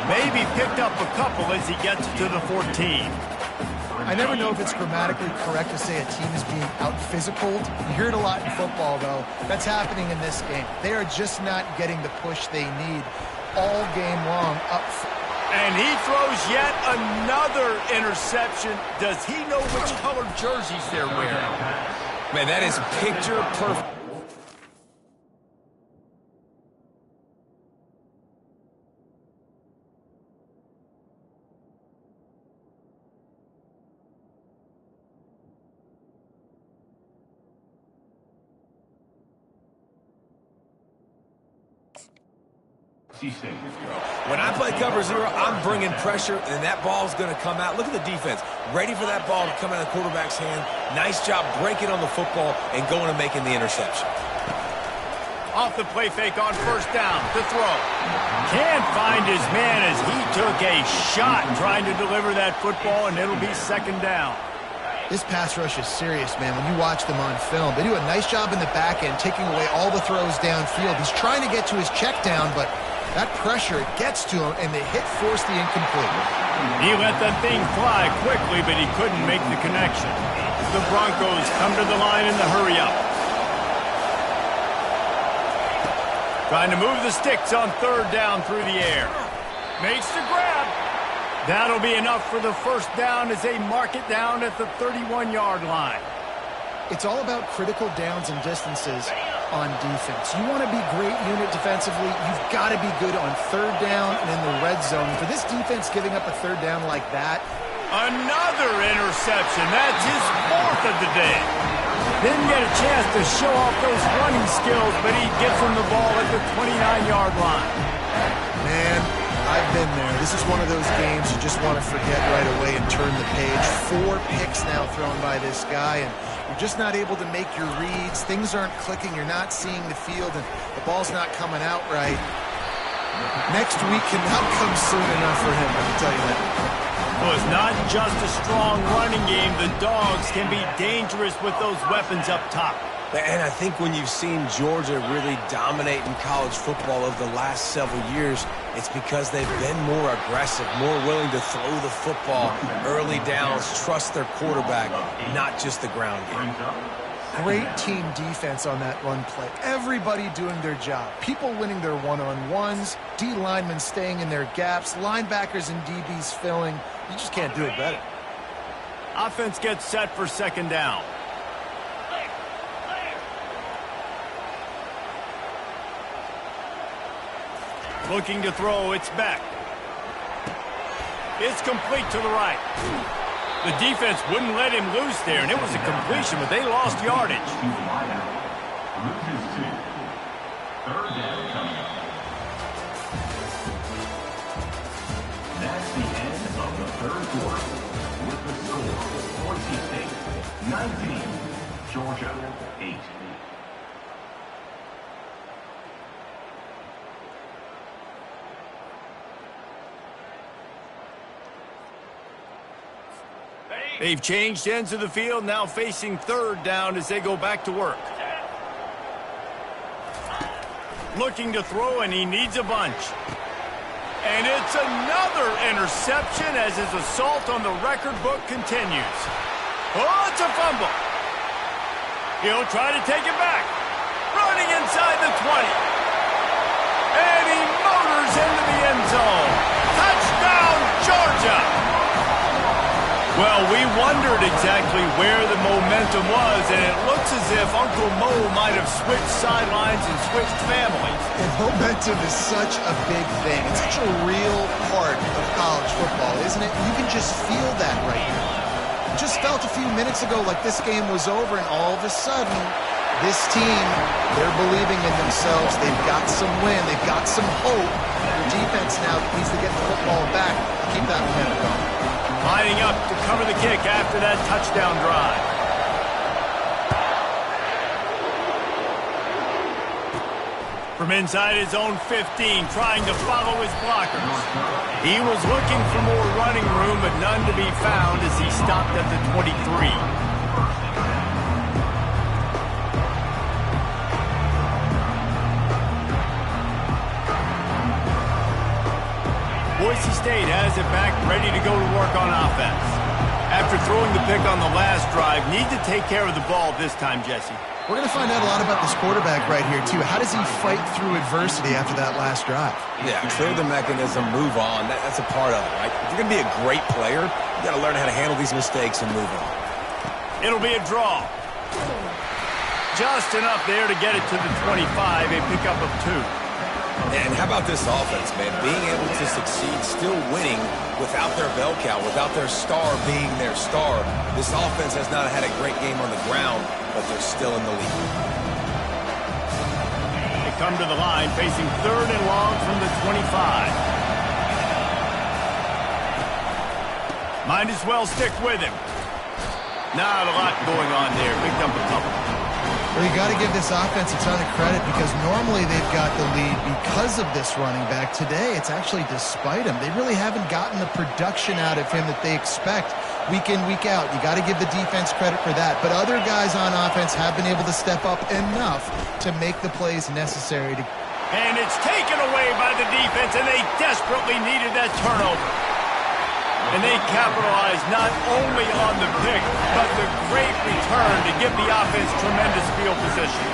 Maybe picked up a couple as he gets to the 14. I never know if it's grammatically correct to say a team is being out-physicaled. You hear it a lot in football, though. That's happening in this game. They are just not getting the push they need all game long up. And he throws yet another interception. Does he know which colored jerseys they're wearing? Man, that is picture perfect. When I play cover zero, I'm bringing pressure, and that ball's going to come out. Look at the defense. Ready for that ball to come out of the quarterback's hand. Nice job breaking on the football and going and making the interception. Off the play fake on first down. The throw. Can't find his man as he took a shot trying to deliver that football, and it'll be second down. This pass rush is serious, man. When you watch them on film, they do a nice job in the back end, taking away all the throws downfield. He's trying to get to his check down, but that pressure, it gets to him, and the hit forced the incomplete. He let that thing fly quickly, but he couldn't make the connection. The Broncos come to the line in the hurry-up. Trying to move the sticks on third down through the air. Makes the grab. That'll be enough for the first down as they mark it down at the 31-yard line. It's all about critical downs and distances on defense. You want to be great unit defensively, you've got to be good on third down and in the red zone. For this defense giving up a third down like that. Another interception. That's his fourth of the day. Didn't get a chance to show off those running skills, but he gets him the ball at the 29-yard line. Man, I've been there. This is one of those games you just want to forget right away and turn the page. 4 picks now thrown by this guy, and you're just not able to make your reads. Things aren't clicking. You're not seeing the field, and the ball's not coming out right. Next week cannot come soon enough for him, I can tell you that. Well, it's not just a strong running game. The Dogs can be dangerous with those weapons up top. And I think when you've seen Georgia really dominate in college football over the last several years, it's because they've been more aggressive, more willing to throw the football, early downs, trust their quarterback, not just the ground game. Great team defense on that run play. Everybody doing their job. People winning their one-on-ones, D linemen staying in their gaps, linebackers and DBs filling. You just can't do it better. Offense gets set for second down. Looking to throw, it's back. It's complete to the right. The defense wouldn't let him loose there, and it was a completion, but they lost yardage. Loses 2. Third down coming up. That's the end of the third quarter. With the score, Boise State 19, Georgia 8. They've changed ends of the field, now facing third down as they go back to work. Looking to throw, and he needs a bunch. And it's another interception as his assault on the record book continues. Oh, it's a fumble. He'll try to take it back. Running inside the 20. And he motors into the end zone. Touchdown, Georgia! Well, we wondered exactly where the momentum was, and it looks as if Uncle Mo might have switched sidelines and switched families. And momentum is such a big thing. It's such a real part of college football, isn't it? You can just feel that right now. It just felt a few minutes ago like this game was over, and all of a sudden, This team, they're believing in themselves. They've got some wind. They've got some hope. Their defense now needs to get the football back to keep that momentum going. Lining up to cover the kick after that touchdown drive. From inside his own 15, trying to follow his blockers. He was looking for more running room, but none to be found as he stopped at the 23. Boise State has it back, ready to go to work on offense. After throwing the pick on the last drive, need to take care of the ball this time, Jesse. We're going to find out a lot about this quarterback right here, too. How does he fight through adversity after that last drive? Yeah, clear the mechanism, move on. That's a part of it, right? If you're going to be a great player, you got to learn how to handle these mistakes and move on. It'll be a draw. Just enough there to get it to the 25, a pickup of 2. And how about this offense, man? Being able to succeed, still winning without their bell cow, without their star being their star. This offense has not had a great game on the ground, but they're still in the lead. They come to the line, facing 3rd and long from the 25. Might as well stick with him. Not a lot going on there. Picked up a couple. Well, you got to give this offense a ton of credit because normally they've got the lead because of this running back. Today, it's actually despite him. They really haven't gotten the production out of him that they expect week in, week out. You got to give the defense credit for that. But other guys on offense have been able to step up enough to make the plays necessary to... And it's taken away by the defense, and they desperately needed that turnover. And they capitalized not only on the pick, but the great return to give the offense tremendous field position.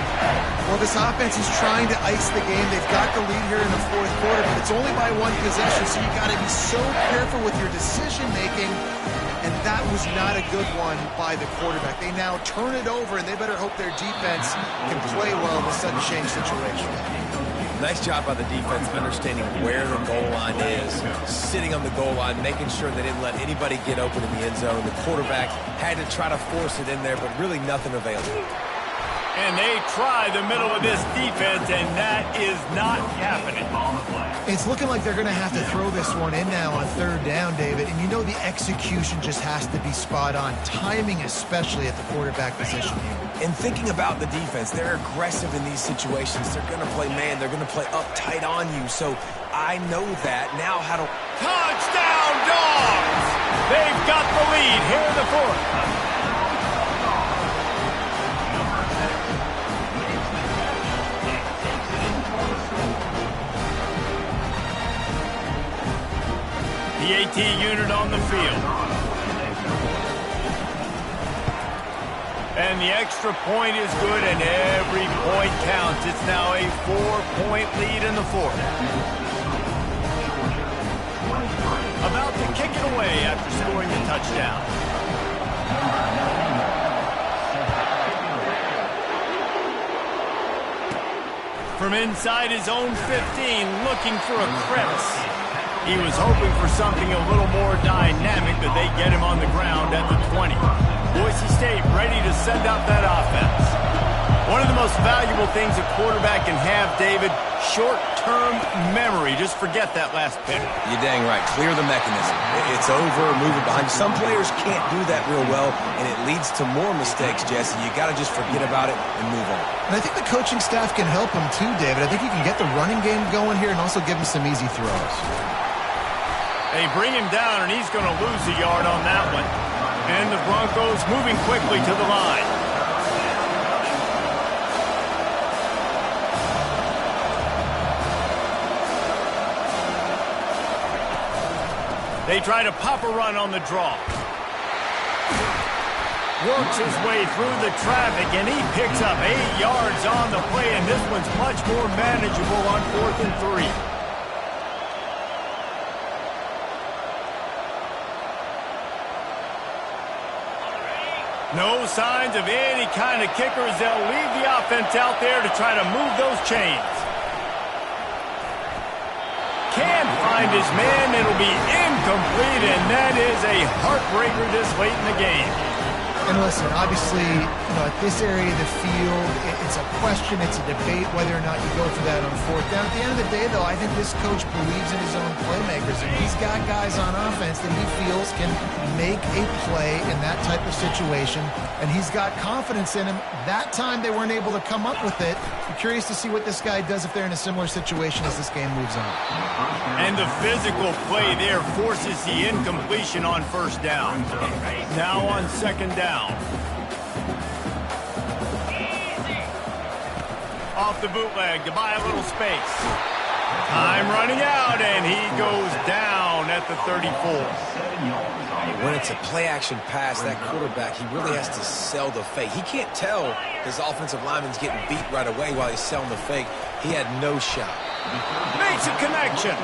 Well, this offense is trying to ice the game. They've got the lead here in the 4th quarter, but it's only by 1 possession, so you got to be so careful with your decision-making, and that was not a good one by the quarterback. They now turn it over, and they better hope their defense can play well in the sudden change situation. Nice job by the defense understanding where the goal line is, sitting on the goal line, making sure they didn't let anybody get open in the end zone. The quarterback had to try to force it in there, but really nothing available. And they try the middle of this defense, and that is not happening. It's looking like they're going to have to throw this one in now on 3rd down, David. And you know the execution just has to be spot on. Timing, especially at the quarterback position here. And thinking about the defense, they're aggressive in these situations. They're going to play man. They're going to play up tight on you. So I know that. Now how to... Touchdown, Dogs! They've got the lead here in the 4th. The AT unit on the field. And the extra point is good, and every point counts. It's now a 4-point lead in the 4th. About to kick it away after scoring the touchdown. From inside his own 15, looking for a crevice. He was hoping for something a little more dynamic, but they get him on the ground at the 20. Boise State ready to send out that offense. One of the most valuable things a quarterback can have, David, short-term memory. Just forget that last pick. You're dang right. Clear the mechanism. It's over, move it behind. Some players can't do that real well, and it leads to more mistakes, Jesse. You got to just forget about it and move on. And I think the coaching staff can help him too, David. I think you can get the running game going here and also give him some easy throws. They bring him down, and he's going to lose a yard on that one. And the Broncos moving quickly to the line. They try to pop a run on the draw. Works his way through the traffic, and he picks up 8 yards on the play, and this one's much more manageable on 4th and 3. No signs of any kind of kickers. They'll leave the offense out there to try to move those chains. Can't find his man. It'll be incomplete, and that is a heartbreaker this late in the game. And listen, obviously, at this area of the field, it's a question, it's a debate whether or not you go for that on fourth down. At the end of the day, though, I think this coach believes in his own playmakers. And he's got guys on offense that he feels can make a play in that type of situation. And he's got confidence in him. That time they weren't able to come up with it. I'm curious to see what this guy does if they're in a similar situation as this game moves on. And the physical play there forces the incompletion on first down. Now on second down. Off the bootleg to buy a little space. Time running out, and he goes down at the 34. When it's a play-action pass, that quarterback, he really has to sell the fake. He can't tell his offensive lineman's getting beat right away while he's selling the fake. He had no shot. Makes a connection.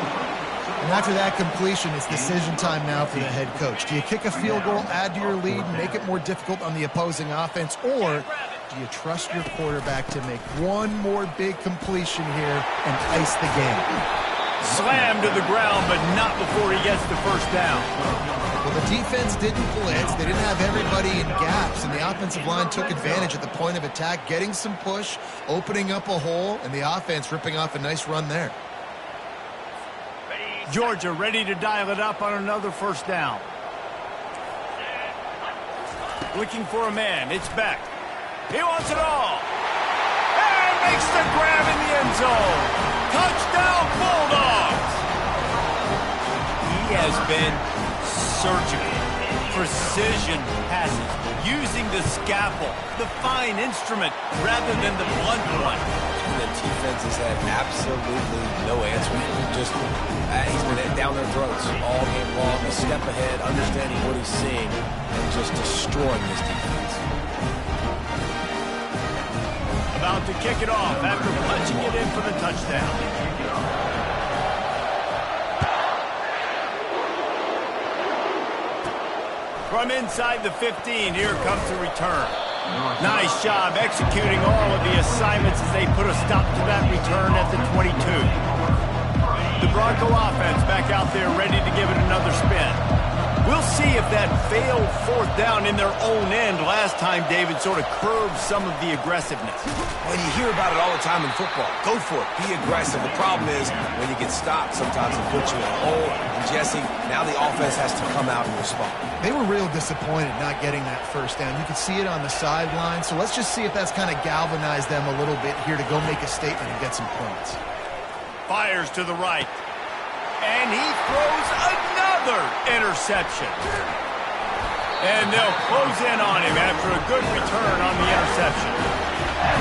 And after that completion, it's decision time now for the head coach. Do you kick a field goal, add to your lead, and make it more difficult on the opposing offense, or do you trust your quarterback to make one more big completion here and ice the game? Slammed to the ground, but not before he gets the first down. Well, the defense didn't blitz. They didn't have everybody in gaps, and the offensive line took advantage at the point of attack, getting some push, opening up a hole, and the offense ripping off a nice run there. Georgia ready to dial it up on another first down. Looking for a man. It's Beck. He wants it all. And makes the grab in the end zone. Touchdown, Bulldogs. He has been surgical. Precision passes. Using the scalpel, the fine instrument, rather than the blunt one. And the defense has had absolutely no answer. Just, he's been down their throats all game long. A step ahead, understanding what he's seeing, and just destroying this defense. About to kick it off after punching it in for the touchdown. From inside the 15, here comes the return. Nice job executing all of the assignments as they put a stop to that return at the 22. The Bronco offense back out there ready to give it another spin. We'll see if that failed fourth down in their own end last time, David, sort of curbed some of the aggressiveness. Well, you hear about it all the time in football. Go for it. Be aggressive. The problem is when you get stopped, sometimes it puts you in a hole. And, Jesse, now the offense has to come out and respond. They were real disappointed not getting that first down. You could see it on the sideline. So let's just see if that's kind of galvanized them a little bit here to go make a statement and get some points. Fires to the right. And he throws another interception. And they'll close in on him after a good return on the interception.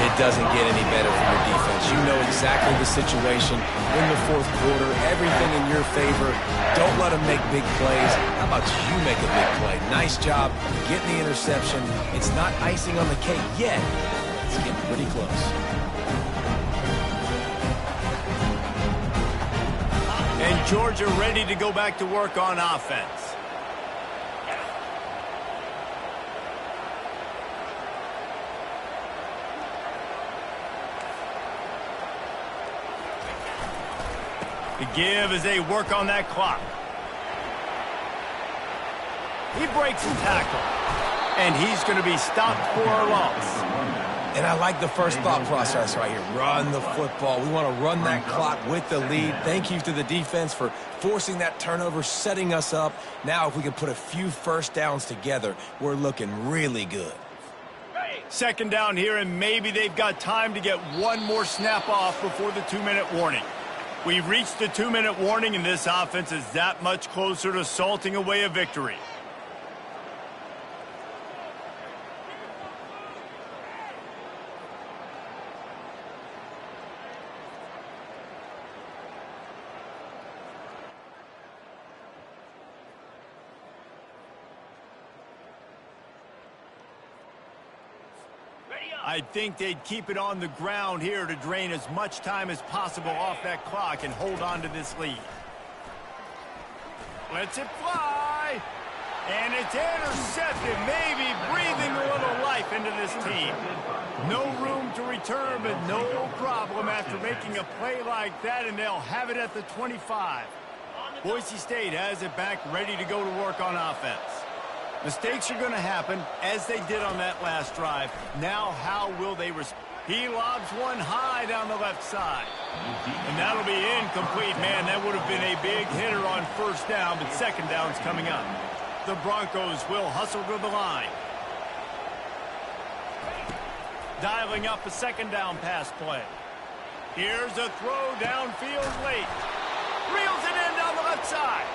It doesn't get any better for your defense. You know exactly the situation in the fourth quarter. Everything in your favor. Don't let them make big plays. How about you make a big play? Nice job getting the interception. It's not icing on the cake yet. It's getting pretty close. And Georgia ready to go back to work on offense. The give as they work on that clock. He breaks the tackle. And he's going to be stopped for a loss. And I like the first thought process right here. Run the football. We want to run that clock with the lead. Thank you to the defense for forcing that turnover, setting us up. Now, if we can put a few first downs together, we're looking really good. Second down here, and maybe they've got time to get one more snap off before the 2-minute warning. We've reached the 2-minute warning, and this offense is that much closer to salting away a victory. I think they'd keep it on the ground here to drain as much time as possible off that clock and hold on to this lead. Lets it fly. And it's intercepted, maybe breathing a little life into this team. No room to return, but no problem after making a play like that, and they'll have it at the 25. Boise State has it back, ready to go to work on offense. Mistakes are going to happen, as they did on that last drive. Now, how will they respond? He lobs one high down the left side. And that'll be incomplete. Man, that would have been a big hitter on first down, but second down's coming up. The Broncos will hustle to the line. Dialing up a second down pass play. Here's a throw downfield late. Reels it in down the left side.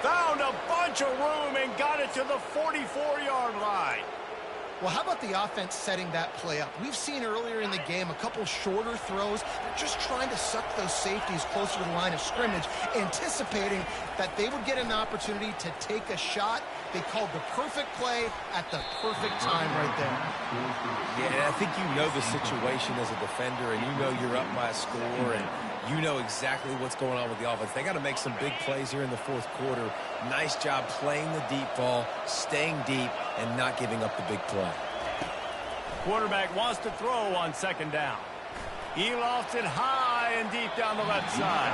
Found a bunch of room and got it to the 44-yard line. Well, how about the offense setting that play up? We've seen earlier in the game a couple shorter throws. They're just trying to suck those safeties closer to the line of scrimmage, anticipating that they would get an opportunity to take a shot. They called the perfect play at the perfect time right there. Yeah, I think you know the situation as a defender, and you know you're up by a score, and you know exactly what's going on with the offense. They got to make some big plays here in the fourth quarter. Nice job playing the deep ball, staying deep, and not giving up the big play. Quarterback wants to throw on second down. He lofts it high and deep down the left side.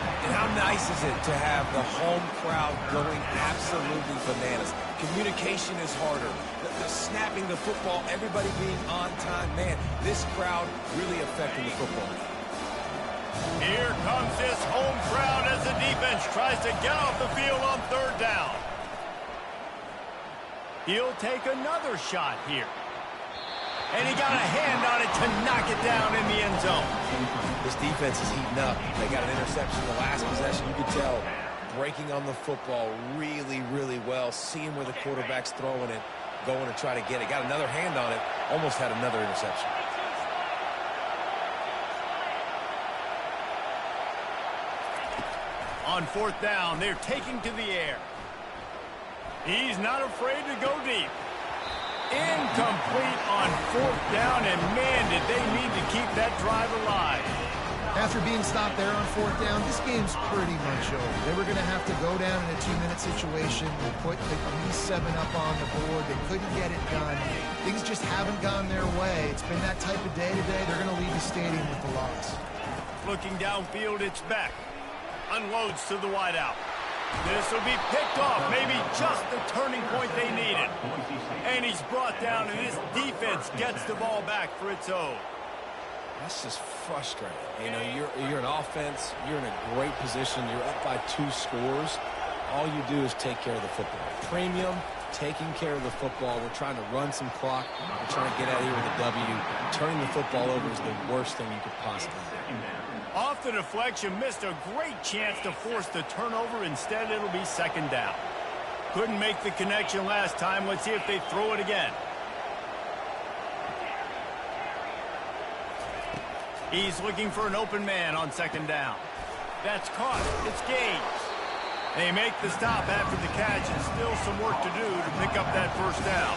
And how nice is it to have the home crowd going absolutely bananas? Communication is harder. The snapping the football, everybody being on time. Man, this crowd really affecting the football. Here comes this home crowd as the defense tries to get off the field on third down. He'll take another shot here. And he got a hand on it to knock it down in the end zone. This defense is heating up. They got an interception the last possession. You could tell breaking on the football really, really well. Seeing where the quarterback's throwing it, going to try to get it. Got another hand on it. Almost had another interception. On fourth down, they're taking to the air. He's not afraid to go deep. Incomplete on fourth down, and man, did they need to keep that drive alive. After being stopped there on fourth down, this game's pretty much over. They were going to have to go down in a 2-minute situation and put at least 7 up on the board. They couldn't get it done. Things just haven't gone their way. It's been that type of day today. They're going to leave the stadium with the loss. Looking downfield, it's Beck. Unloads to the wideout. This will be picked off, maybe just the turning point they needed. And he's brought down, and this defense gets the ball back for its own. That's just frustrating. You know, you're an offense. You're in a great position. You're up by 2 scores. All you do is take care of the football. Premium, taking care of the football. We're trying to run some clock. We're trying to get out of here with a W. Turning the football over is the worst thing you could possibly do. Off the deflection, missed a great chance to force the turnover. Instead, it'll be second down. Couldn't make the connection last time. Let's see if they throw it again. He's looking for an open man on second down. That's caught. It's gained. They make the stop after the catch, and still some work to do to pick up that first down.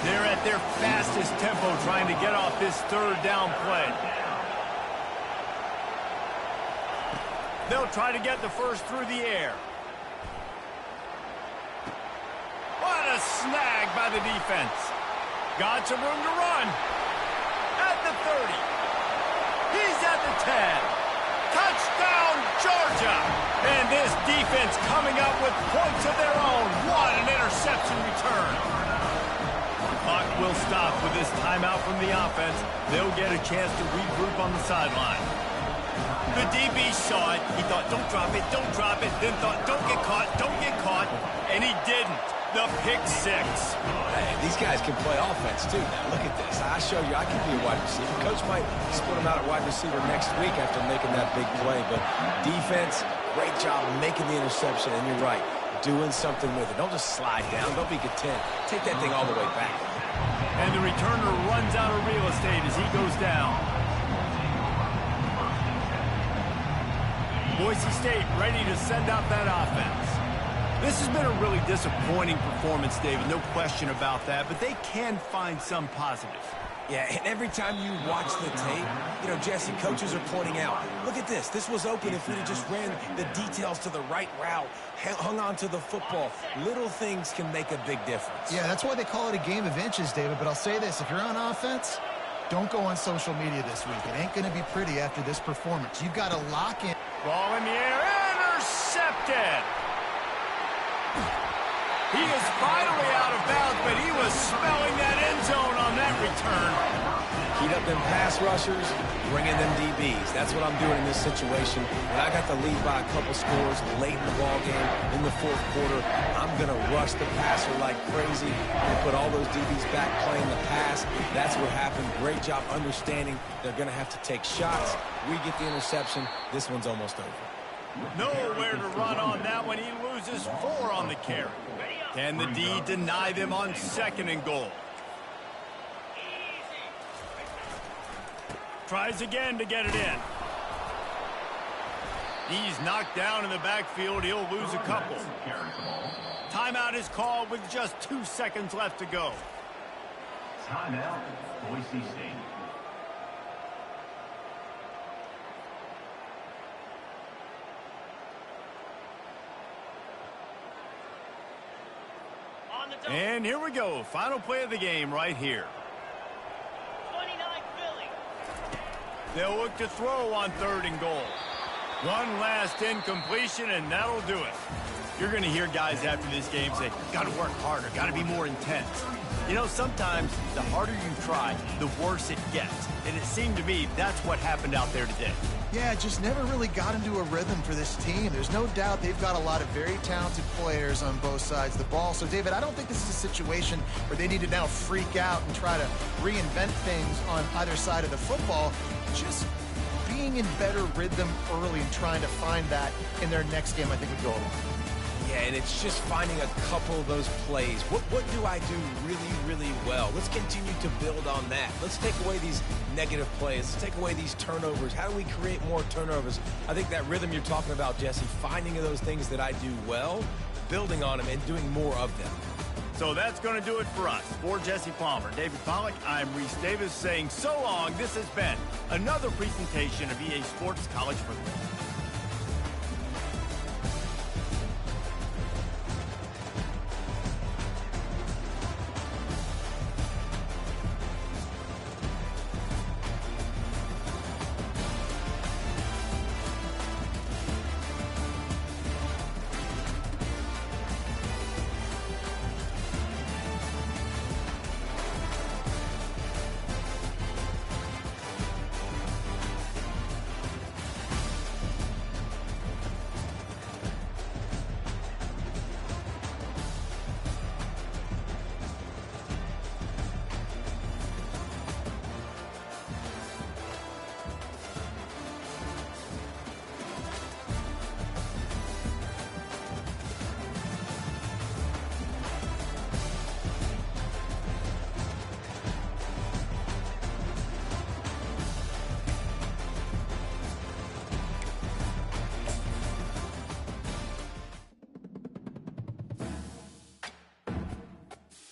They're at their fastest tempo trying to get off this third down play. They'll try to get the first through the air. What a snag by the defense. Got some room to run. At the 30. He's at the 10. Touchdown, Georgia. And this defense coming up with points of their own. What an interception return. The clock will stop with this timeout from the offense. They'll get a chance to regroup on the sideline. The DB saw it. He thought, don't drop it, then thought, don't get caught, and he didn't. The pick six. Hey, these guys can play offense, too. Now, look at this. I showed you I can be a wide receiver. Coach might split him out at wide receiver next week after making that big play, but defense, great job making the interception, and you're right, doing something with it. Don't just slide down. Don't be content. Take that thing all the way back. And the returner runs out of real estate as he goes down. Boise State ready to send out that offense. This has been a really disappointing performance, David, no question about that, but they can find some positives. Yeah, and every time you watch the tape, you know, Jesse, coaches are pointing out, look at this. This was open if we'd have just ran the details to the right route, hung on to the football. Little things can make a big difference. Yeah, that's why they call it a game of inches, David, but I'll say this. If you're on offense, don't go on social media this week. It ain't going to be pretty after this performance. You've got to lock in. Ball in the air, intercepted. He is finally out of bounds, but he was smelling that end zone on that return. Heat up them pass rushers, bring in them DBs. That's what I'm doing in this situation. When I got the lead by a couple scores late in the ball game in the fourth quarter, I'm going to rush the passer like crazy and put all those DBs back playing the pass. That's what happened. Great job understanding they're going to have to take shots. We get the interception. This one's almost over. Nowhere to run on that one. He loses 4 on the carry. Can the D deny them on 2nd and goal? Tries again to get it in. He's knocked down in the backfield. He'll lose a couple. Timeout is called with just 2 seconds left to go. Timeout, Boise State. And here we go. Final play of the game right here. 29 Philly. They'll look to throw on 3rd and goal. One last incompletion, and that'll do it. You're going to hear guys after this game say, got to work harder, got to be more intense. You know, sometimes the harder you try, the worse it gets. And it seemed to me that's what happened out there today. Yeah, just never really got into a rhythm for this team. There's no doubt they've got a lot of very talented players on both sides of the ball. So, David, I don't think this is a situation where they need to now freak out and try to reinvent things on either side of the football. Just being in better rhythm early and trying to find that in their next game, I think, would go a long way. Yeah, and it's just finding a couple of those plays. What do I do really, really well? Let's continue to build on that. Let's take away these negative plays. Let's take away these turnovers. How do we create more turnovers? I think that rhythm you're talking about, Jesse, finding those things that I do well, building on them, and doing more of them. So that's going to do it for us. For Jesse Palmer, David Pollack, I'm Reese Davis saying so long. This has been another presentation of EA Sports College Football.